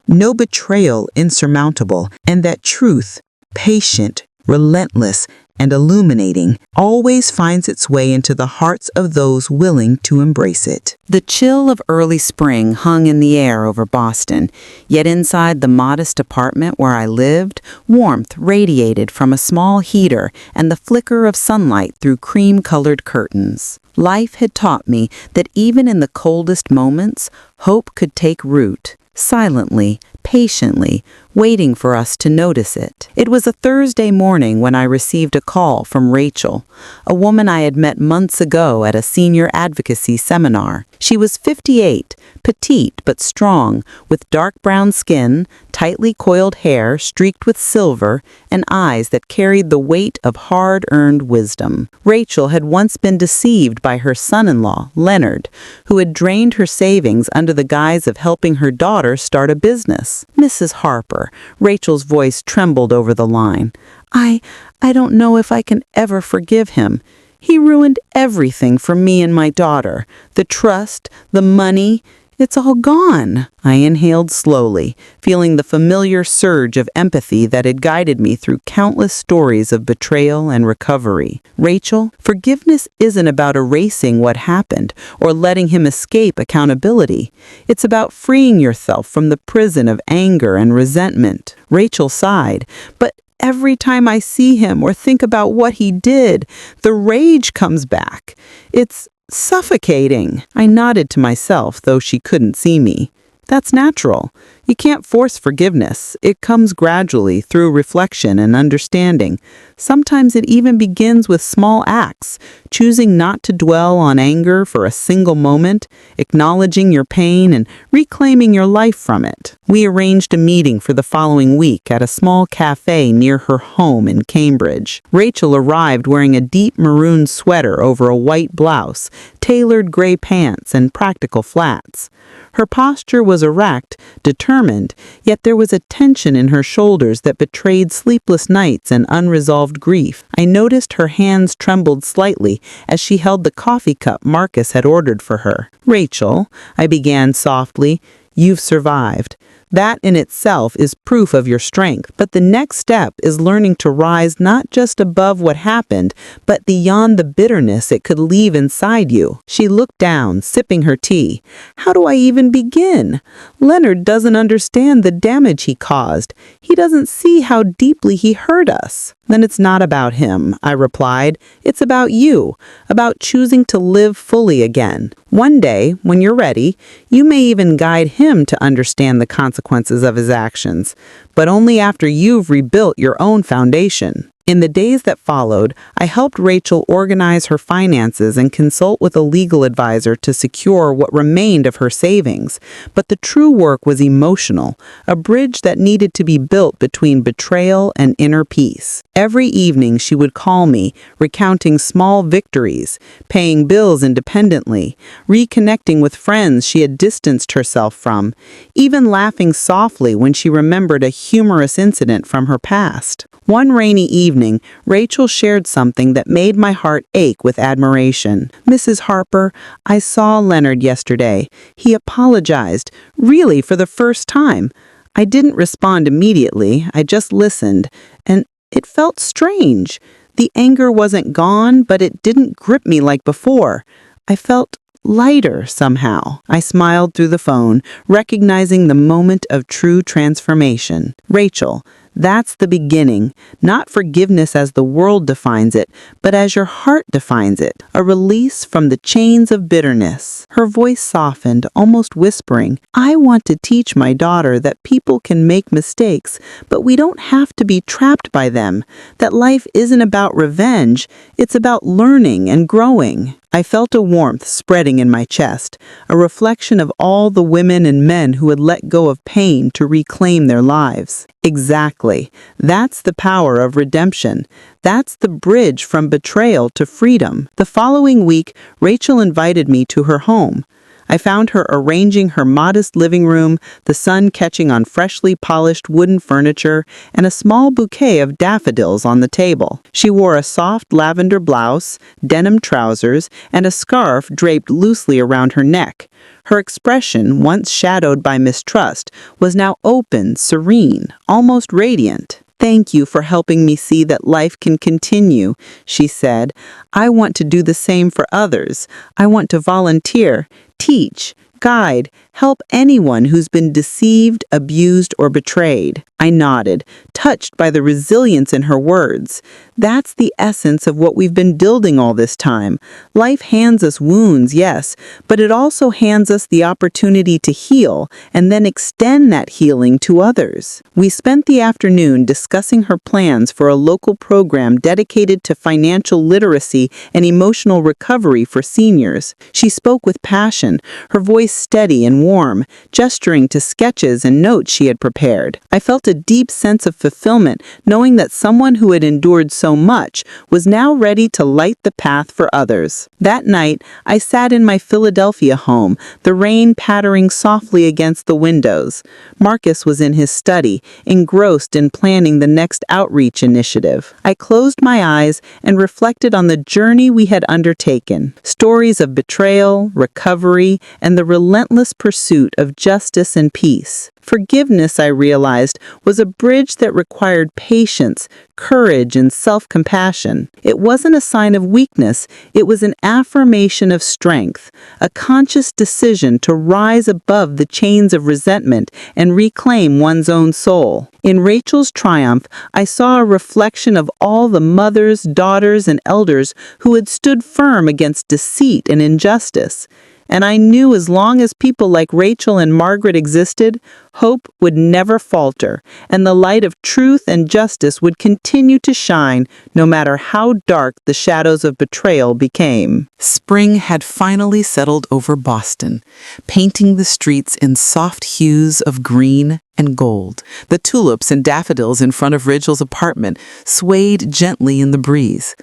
no betrayal insurmountable, and that truth, patient, relentless, and illuminating, always finds its way into the hearts of those willing to embrace it. The chill of early spring hung in the air over Boston, yet inside the modest apartment where I lived, warmth radiated from a small heater and the flicker of sunlight through cream-colored curtains. Life had taught me that even in the coldest moments, hope could take root, silently, patiently, waiting for us to notice it. It was a Thursday morning when I received a call from Rachel, a woman I had met months ago at a senior advocacy seminar. She was 58, petite but strong, with dark brown skin, tightly coiled hair streaked with silver, and eyes that carried the weight of hard-earned wisdom. Rachel had once been deceived by her son-in-law, Leonard, who had drained her savings under the guise of helping her daughter start a business. "Mrs. Harper," Rachel's voice trembled over the line. I don't know if I can ever forgive him. He ruined everything for me and my daughter. The trust, the money, it's all gone." I inhaled slowly, feeling the familiar surge of empathy that had guided me through countless stories of betrayal and recovery. "Rachel, forgiveness isn't about erasing what happened or letting him escape accountability. It's about freeing yourself from the prison of anger and resentment." Rachel sighed, "But every time I see him or think about what he did, the rage comes back. It's suffocating." I nodded to myself, though she couldn't see me. "That's natural. You can't force forgiveness. It comes gradually through reflection and understanding. Sometimes it even begins with small acts, choosing not to dwell on anger for a single moment, acknowledging your pain and reclaiming your life from it." We arranged a meeting for the following week at a small cafe near her home in Cambridge. Rachel arrived wearing a deep maroon sweater over a white blouse, tailored gray pants, and practical flats. Her posture was erect, determined, yet there was a tension in her shoulders that betrayed sleepless nights and unresolved grief. I noticed her hands trembled slightly as she held the coffee cup Marcus had ordered for her. "Rachel," I began softly, "you've survived. That in itself is proof of your strength. But the next step is learning to rise not just above what happened, but beyond the bitterness it could leave inside you." She looked down, sipping her tea. "How do I even begin? Leonard doesn't understand the damage he caused. He doesn't see how deeply he hurt us." "Then it's not about him," I replied. "It's about you, about choosing to live fully again. One day, when you're ready, you may even guide him to understand the consequences of his actions, but only after you've rebuilt your own foundation." In the days that followed, I helped Rachel organize her finances and consult with a legal advisor to secure what remained of her savings. But the true work was emotional, a bridge that needed to be built between betrayal and inner peace. Every evening she would call me, recounting small victories, paying bills independently, reconnecting with friends she had distanced herself from, even laughing softly when she remembered a humorous incident from her past. One rainy evening, Rachel shared something that made my heart ache with admiration. "Mrs. Harper, I saw Leonard yesterday. He apologized, really for the first time. I didn't respond immediately, I just listened, and it felt strange. The anger wasn't gone, but it didn't grip me like before. I felt lighter somehow." I smiled through the phone, recognizing the moment of true transformation. "Rachel, that's the beginning, not forgiveness as the world defines it, but as your heart defines it, a release from the chains of bitterness." Her voice softened, almost whispering, "I want to teach my daughter that people can make mistakes, but we don't have to be trapped by them, that life isn't about revenge, it's about learning and growing." I felt a warmth spreading in my chest, a reflection of all the women and men who had let go of pain to reclaim their lives. Exactly. That's the power of redemption. That's the bridge from betrayal to freedom. The following week, Rachel invited me to her home. I found her arranging her modest living room, the sun catching on freshly polished wooden furniture, and a small bouquet of daffodils on the table. She wore a soft lavender blouse, denim trousers, and a scarf draped loosely around her neck. Her expression, once shadowed by mistrust, was now open, serene, almost radiant. "Thank you for helping me see that life can continue," she said. "I want to do the same for others. I want to volunteer, teach, guide, help anyone who's been deceived, abused, or betrayed." I nodded, touched by the resilience in her words. That's the essence of what we've been building all this time. Life hands us wounds, yes, but it also hands us the opportunity to heal and then extend that healing to others. We spent the afternoon discussing her plans for a local program dedicated to financial literacy and emotional recovery for seniors. She spoke with passion, her voice steady and warm, gesturing to sketches and notes she had prepared. I felt a deep sense of fulfillment, knowing that someone who had endured so much was now ready to light the path for others. That night, I sat in my Philadelphia home, the rain pattering softly against the windows. Marcus was in his study, engrossed in planning the next outreach initiative. I closed my eyes and reflected on the journey we had undertaken. Stories of betrayal, recovery, and the relentless pursuit of justice and peace. Forgiveness, I realized, was a bridge that required patience, courage, and self-compassion. It wasn't a sign of weakness, it was an affirmation of strength, a conscious decision to rise above the chains of resentment and reclaim one's own soul. In Rachel's triumph, I saw a reflection of all the mothers, daughters, and elders who had stood firm against deceit and injustice. And I knew as long as people like Rachel and Margaret existed, hope would never falter, and the light of truth and justice would continue to shine no matter how dark the shadows of betrayal became. Spring had finally settled over Boston, painting the streets in soft hues of green and gold. The tulips and daffodils in front of Rachel's apartment swayed gently in the breeze.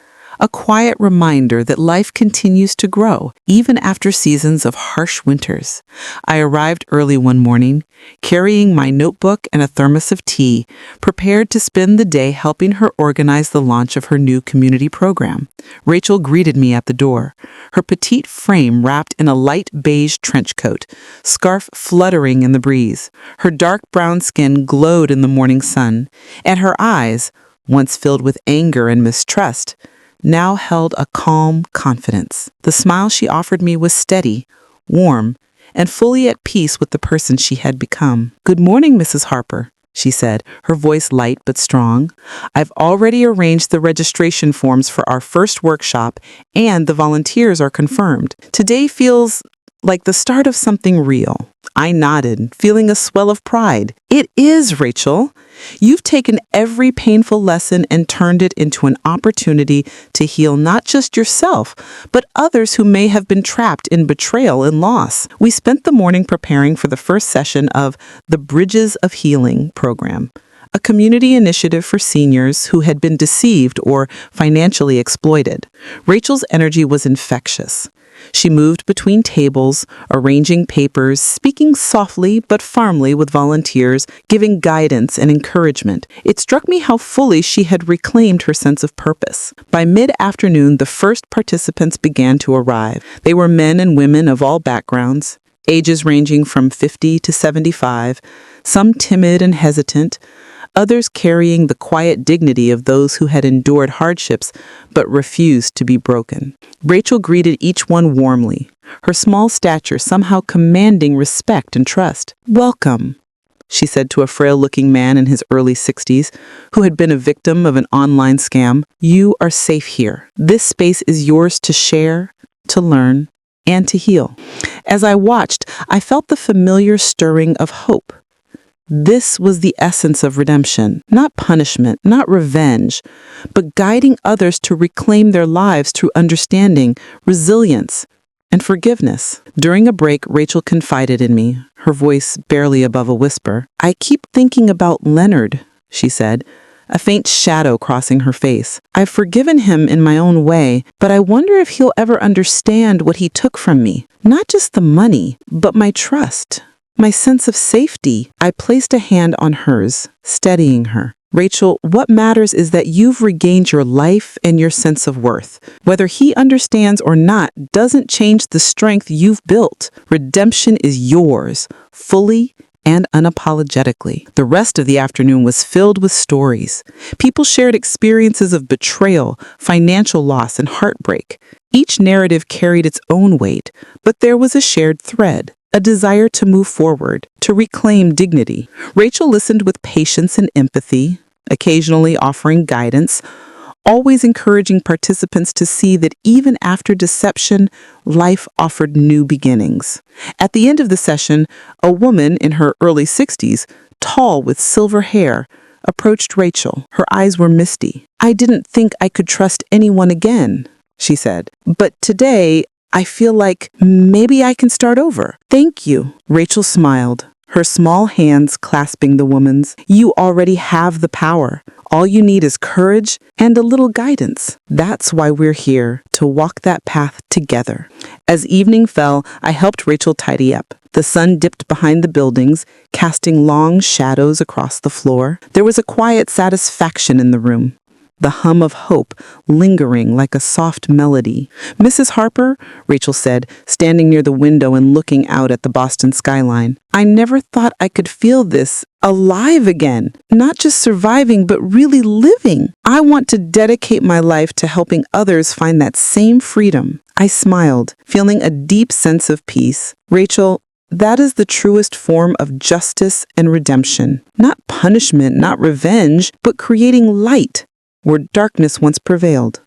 A quiet reminder that life continues to grow, even after seasons of harsh winters. I arrived early one morning, carrying my notebook and a thermos of tea, prepared to spend the day helping her organize the launch of her new community program. Rachel greeted me at the door, her petite frame wrapped in a light beige trench coat, scarf fluttering in the breeze. Her dark brown skin glowed in the morning sun, and her eyes, once filled with anger and mistrust, now held a calm confidence. The smile she offered me was steady, warm, and fully at peace with the person she had become. "Good morning, Mrs. Harper," she said, her voice light but strong. "I've already arranged the registration forms for our first workshop, and the volunteers are confirmed. Today feels like the start of something real." I nodded, feeling a swell of pride. "It is, Rachel. You've taken every painful lesson and turned it into an opportunity to heal not just yourself, but others who may have been trapped in betrayal and loss." We spent the morning preparing for the first session of the Bridges of Healing program, a community initiative for seniors who had been deceived or financially exploited. Rachel's energy was infectious. She moved between tables, arranging papers, speaking softly but firmly with volunteers, giving guidance and encouragement. It struck me how fully she had reclaimed her sense of purpose. By mid-afternoon, the first participants began to arrive. They were men and women of all backgrounds, ages ranging from 50 to 75, some timid and hesitant, others carrying the quiet dignity of those who had endured hardships but refused to be broken. Rachel greeted each one warmly, her small stature somehow commanding respect and trust. "Welcome," she said to a frail-looking man in his early 60s who had been a victim of an online scam. "You are safe here. This space is yours to share, to learn, and to heal." As I watched, I felt the familiar stirring of hope. This was the essence of redemption, not punishment, not revenge, but guiding others to reclaim their lives through understanding, resilience, and forgiveness. During a break, Rachel confided in me, her voice barely above a whisper. "I keep thinking about Leonard," she said, a faint shadow crossing her face. "I've forgiven him in my own way, but I wonder if he'll ever understand what he took from me. Not just the money, but my trust. My sense of safety." I placed a hand on hers, steadying her. "Rachel, what matters is that you've regained your life and your sense of worth. Whether he understands or not doesn't change the strength you've built. Redemption is yours, fully and unapologetically. The rest of the afternoon was filled with stories. People shared experiences of betrayal, financial loss, and heartbreak. Each narrative carried its own weight, but there was a shared thread, a desire to move forward, to reclaim dignity. Rachel listened with patience and empathy, occasionally offering guidance, always encouraging participants to see that even after deception, life offered new beginnings. At the end of the session, a woman in her early 60s, tall with silver hair, approached Rachel. Her eyes were misty. "I didn't think I could trust anyone again," she said. "But today, I feel like maybe I can start over. Thank you." Rachel smiled, her small hands clasping the woman's. "You already have the power. All you need is courage and a little guidance. That's why we're here, to walk that path together." As evening fell, I helped Rachel tidy up. The sun dipped behind the buildings, casting long shadows across the floor. There was a quiet satisfaction in the room, the hum of hope lingering like a soft melody. "Mrs. Harper," Rachel said, standing near the window and looking out at the Boston skyline, "I never thought I could feel this alive again, not just surviving, but really living. I want to dedicate my life to helping others find that same freedom." I smiled, feeling a deep sense of peace. "Rachel, that is the truest form of justice and redemption. Not punishment, not revenge, but creating light where darkness once prevailed."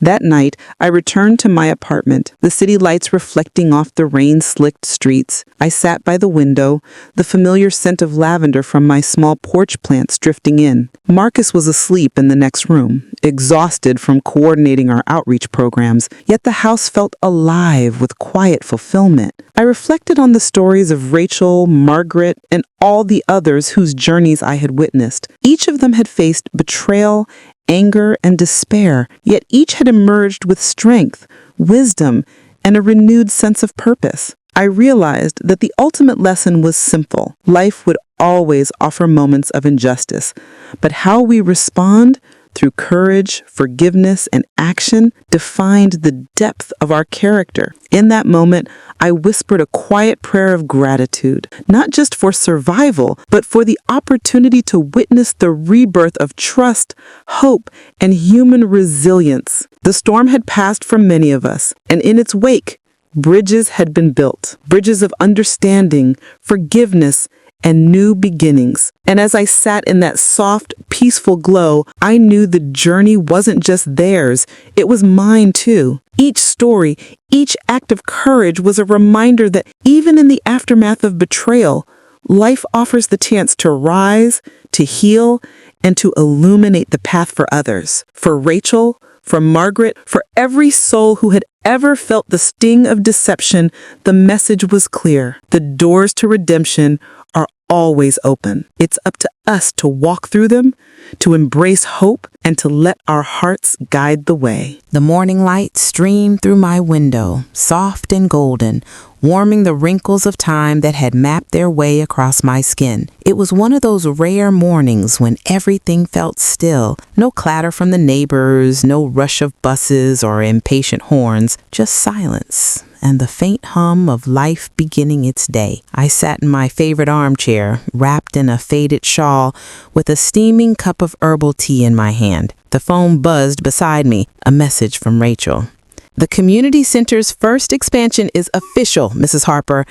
That night, I returned to my apartment, the city lights reflecting off the rain-slicked streets. I sat by the window, the familiar scent of lavender from my small porch plants drifting in. Marcus was asleep in the next room, exhausted from coordinating our outreach programs, yet the house felt alive with quiet fulfillment. I reflected on the stories of Rachel, Margaret, and all the others whose journeys I had witnessed. Each of them had faced betrayal, anger, and despair, yet each had emerged with strength, wisdom, and a renewed sense of purpose. I realized that the ultimate lesson was simple. Life would always offer moments of injustice, but how we respond through courage, forgiveness, and action defined the depth of our character. In that moment, I whispered a quiet prayer of gratitude, not just for survival, but for the opportunity to witness the rebirth of trust, hope, and human resilience. The storm had passed for many of us, and in its wake, bridges had been built, bridges of understanding, forgiveness, and new beginnings. And as I sat in that soft, peaceful glow, I knew the journey wasn't just theirs, it was mine too. Each story, each act of courage was a reminder that even in the aftermath of betrayal, life offers the chance to rise, to heal, and to illuminate the path for others. For Rachel, for Margaret, for every soul who had ever felt the sting of deception, the message was clear. The doors to redemption are always open. It's up to us to walk through them, to embrace hope, and to let our hearts guide the way. The morning light streamed through my window, soft and golden, warming the wrinkles of time that had mapped their way across my skin. It was one of those rare mornings when everything felt still. No clatter from the neighbors, no rush of buses or impatient horns, just silence and the faint hum of life beginning its day. I sat in my favorite armchair, wrapped in a faded shawl, with a steaming cup of herbal tea in my hand. The phone buzzed beside me, a message from Rachel. "The community center's first expansion is official, Mrs. Harper.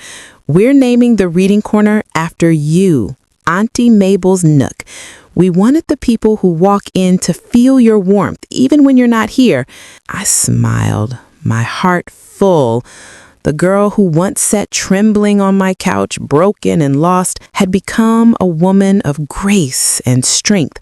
We're naming the reading corner after you, Auntie Mabel's Nook. We wanted the people who walk in to feel your warmth, even when you're not here." I smiled, my heart full. The girl who once sat trembling on my couch, broken and lost, had become a woman of grace and strength.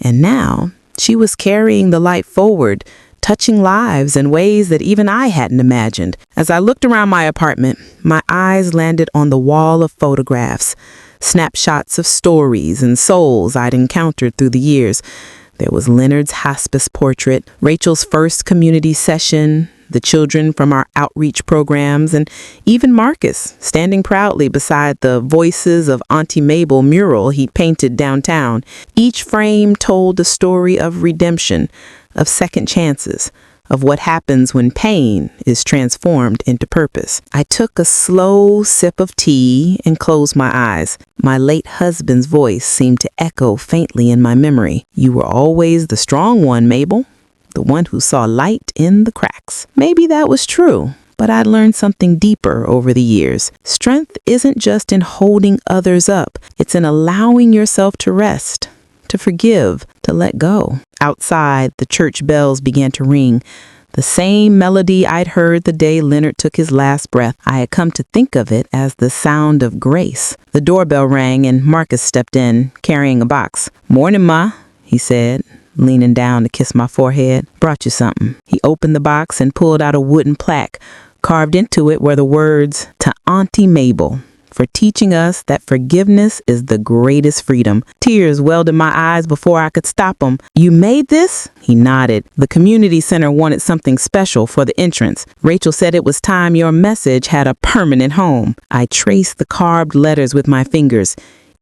And now she was carrying the light forward, touching lives in ways that even I hadn't imagined. As I looked around my apartment, my eyes landed on the wall of photographs, snapshots of stories and souls I'd encountered through the years. There was Leonard's hospice portrait, Rachel's first community session, the children from our outreach programs, and even Marcus, standing proudly beside the Voices of Auntie Mabel mural he painted downtown. Each frame told a story of redemption, of second chances, of what happens when pain is transformed into purpose. I took a slow sip of tea and closed my eyes. My late husband's voice seemed to echo faintly in my memory. "You were always the strong one, Mabel, the one who saw light in the cracks." Maybe that was true. But I learned something deeper over the years. Strength isn't just in holding others up. It's in allowing yourself to rest, to forgive, to let go. Outside, the church bells began to ring. The same melody I'd heard the day Leonard took his last breath. I had come to think of it as the sound of grace. The doorbell rang and Marcus stepped in, carrying a box. "Morning, Ma," he said, leaning down to kiss my forehead. "Brought you something." He opened the box and pulled out a wooden plaque. Carved into it were the words, "To Auntie Mabel, for teaching us that forgiveness is the greatest freedom." Tears welled in my eyes before I could stop them. "You made this?" He nodded. "The community center wanted something special for the entrance. Rachel said it was time your message had a permanent home." I traced the carved letters with my fingers.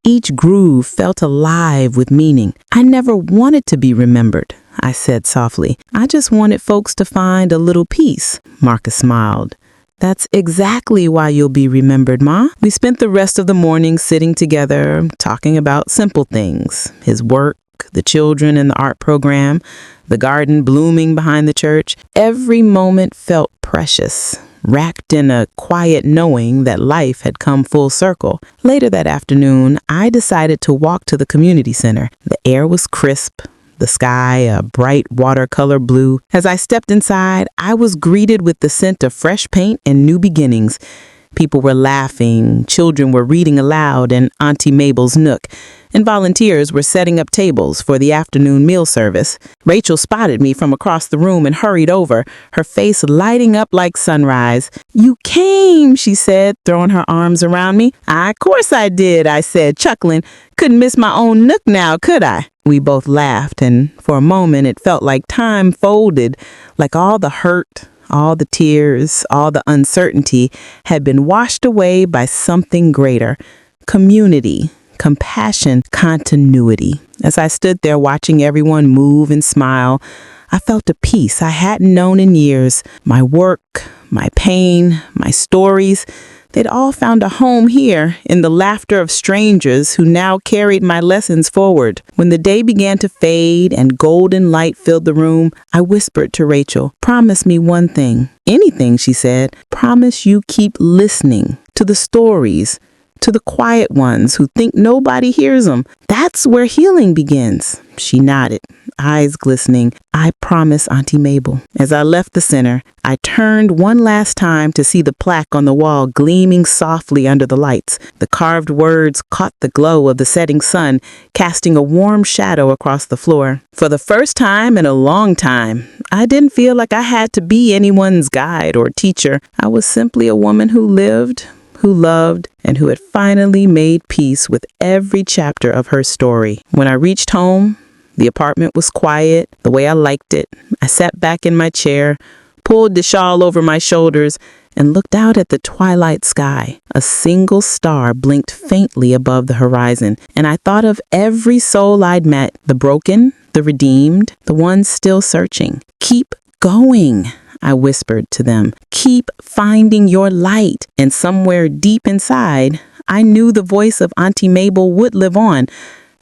Each groove felt alive with meaning. "I never wanted to be remembered," I said softly. "I just wanted folks to find a little peace." Marcus smiled. "That's exactly why you'll be remembered, Ma." We spent the rest of the morning sitting together, talking about simple things. His work, the children in the art program, the garden blooming behind the church. Every moment felt precious, wrapped in a quiet knowing that life had come full circle. Later that afternoon, I decided to walk to the community center. The air was crisp, the sky a bright watercolor blue. As I stepped inside, I was greeted with the scent of fresh paint and new beginnings. People were laughing, children were reading aloud in Auntie Mabel's nook, and volunteers were setting up tables for the afternoon meal service. Rachel spotted me from across the room and hurried over, her face lighting up like sunrise. "You came," she said, throwing her arms around me. "Of course I did," I said, chuckling. "Couldn't miss my own nook now, could I?" We both laughed, and for a moment it felt like time folded, like all the hurt, all the tears, all the uncertainty had been washed away by something greater. Community, compassion, continuity. As I stood there watching everyone move and smile, I felt a peace I hadn't known in years. My work, my pain, my stories, they'd all found a home here in the laughter of strangers who now carried my lessons forward. When the day began to fade and golden light filled the room, I whispered to Rachel, "Promise me one thing." "Anything," she said. "Promise you keep listening to the stories, to the quiet ones who think nobody hears them. That's where healing begins." She nodded, eyes glistening. "I promise, Auntie Mabel." As I left the center, I turned one last time to see the plaque on the wall gleaming softly under the lights. The carved words caught the glow of the setting sun, casting a warm shadow across the floor. For the first time in a long time, I didn't feel like I had to be anyone's guide or teacher. I was simply a woman who lived, who loved, and who had finally made peace with every chapter of her story. When I reached home, the apartment was quiet, the way I liked it. I sat back in my chair, pulled the shawl over my shoulders, and looked out at the twilight sky. A single star blinked faintly above the horizon, and I thought of every soul I'd met, the broken, the redeemed, the ones still searching. "Keep going," I whispered to them. "Keep finding your light." And somewhere deep inside, I knew the voice of Auntie Mabel would live on,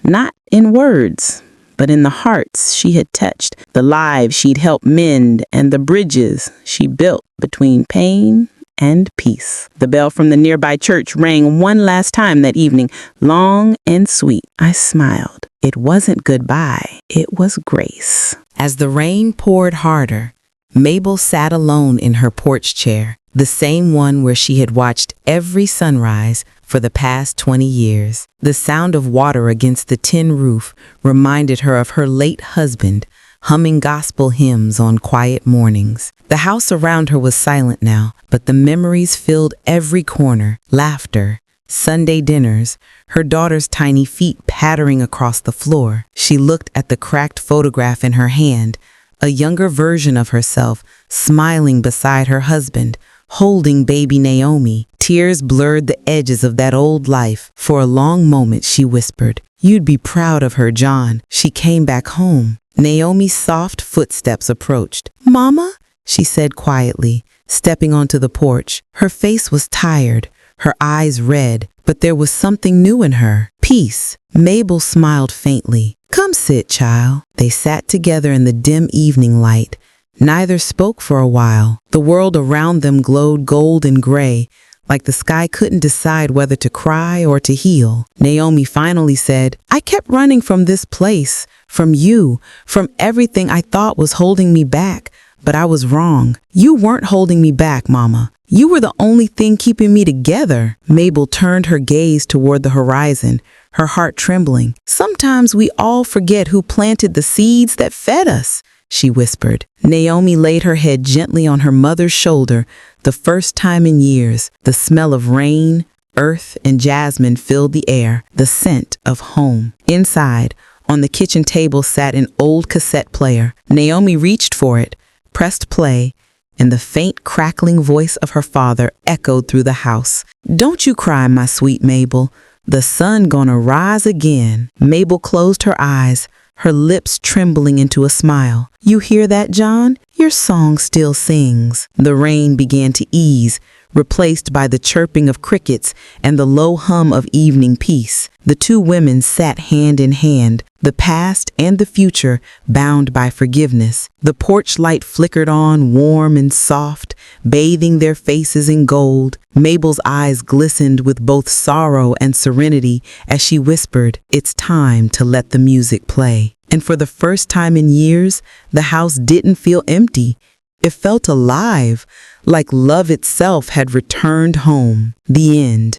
not in words, but in the hearts she had touched, the lives she'd helped mend, and the bridges she built between pain and peace. The bell from the nearby church rang one last time that evening, long and sweet. I smiled. It wasn't goodbye, it was grace. As the rain poured harder, Mabel sat alone in her porch chair, the same one where she had watched every sunrise for the past 20 years. The sound of water against the tin roof reminded her of her late husband, humming gospel hymns on quiet mornings. The house around her was silent now, but the memories filled every corner. Laughter, Sunday dinners, her daughter's tiny feet pattering across the floor. She looked at the cracked photograph in her hand, a younger version of herself smiling beside her husband, holding baby Naomi. Tears blurred the edges of that old life. For a long moment she whispered, "You'd be proud of her, John. She came back home." Naomi's soft footsteps approached. "Mama?" she said quietly, stepping onto the porch. Her face was tired, her eyes red, but there was something new in her. Peace. Mabel smiled faintly. "Come sit, child." They sat together in the dim evening light. Neither spoke for a while. The world around them glowed gold and gray, like the sky couldn't decide whether to cry or to heal. Naomi finally said, "I kept running from this place, from you, from everything I thought was holding me back, but I was wrong. You weren't holding me back, Mama. You were the only thing keeping me together." Mabel turned her gaze toward the horizon, her heart trembling. "Sometimes we all forget who planted the seeds that fed us," she whispered. Naomi laid her head gently on her mother's shoulder, the first time in years. The smell of rain, earth, and jasmine filled the air, the scent of home. Inside, on the kitchen table sat an old cassette player. Naomi reached for it, pressed play, and the faint crackling voice of her father echoed through the house. "Don't you cry, my sweet Mabel. The sun gonna rise again." Mabel closed her eyes, her lips trembling into a smile. "You hear that, John? Your song still sings." The rain began to ease, replaced by the chirping of crickets and the low hum of evening peace. The two women sat hand in hand, the past and the future bound by forgiveness. The porch light flickered on, warm and soft, bathing their faces in gold. Mabel's eyes glistened with both sorrow and serenity as she whispered, "It's time to let the music play." And for the first time in years, the house didn't feel empty. It felt alive, like love itself had returned home. The end.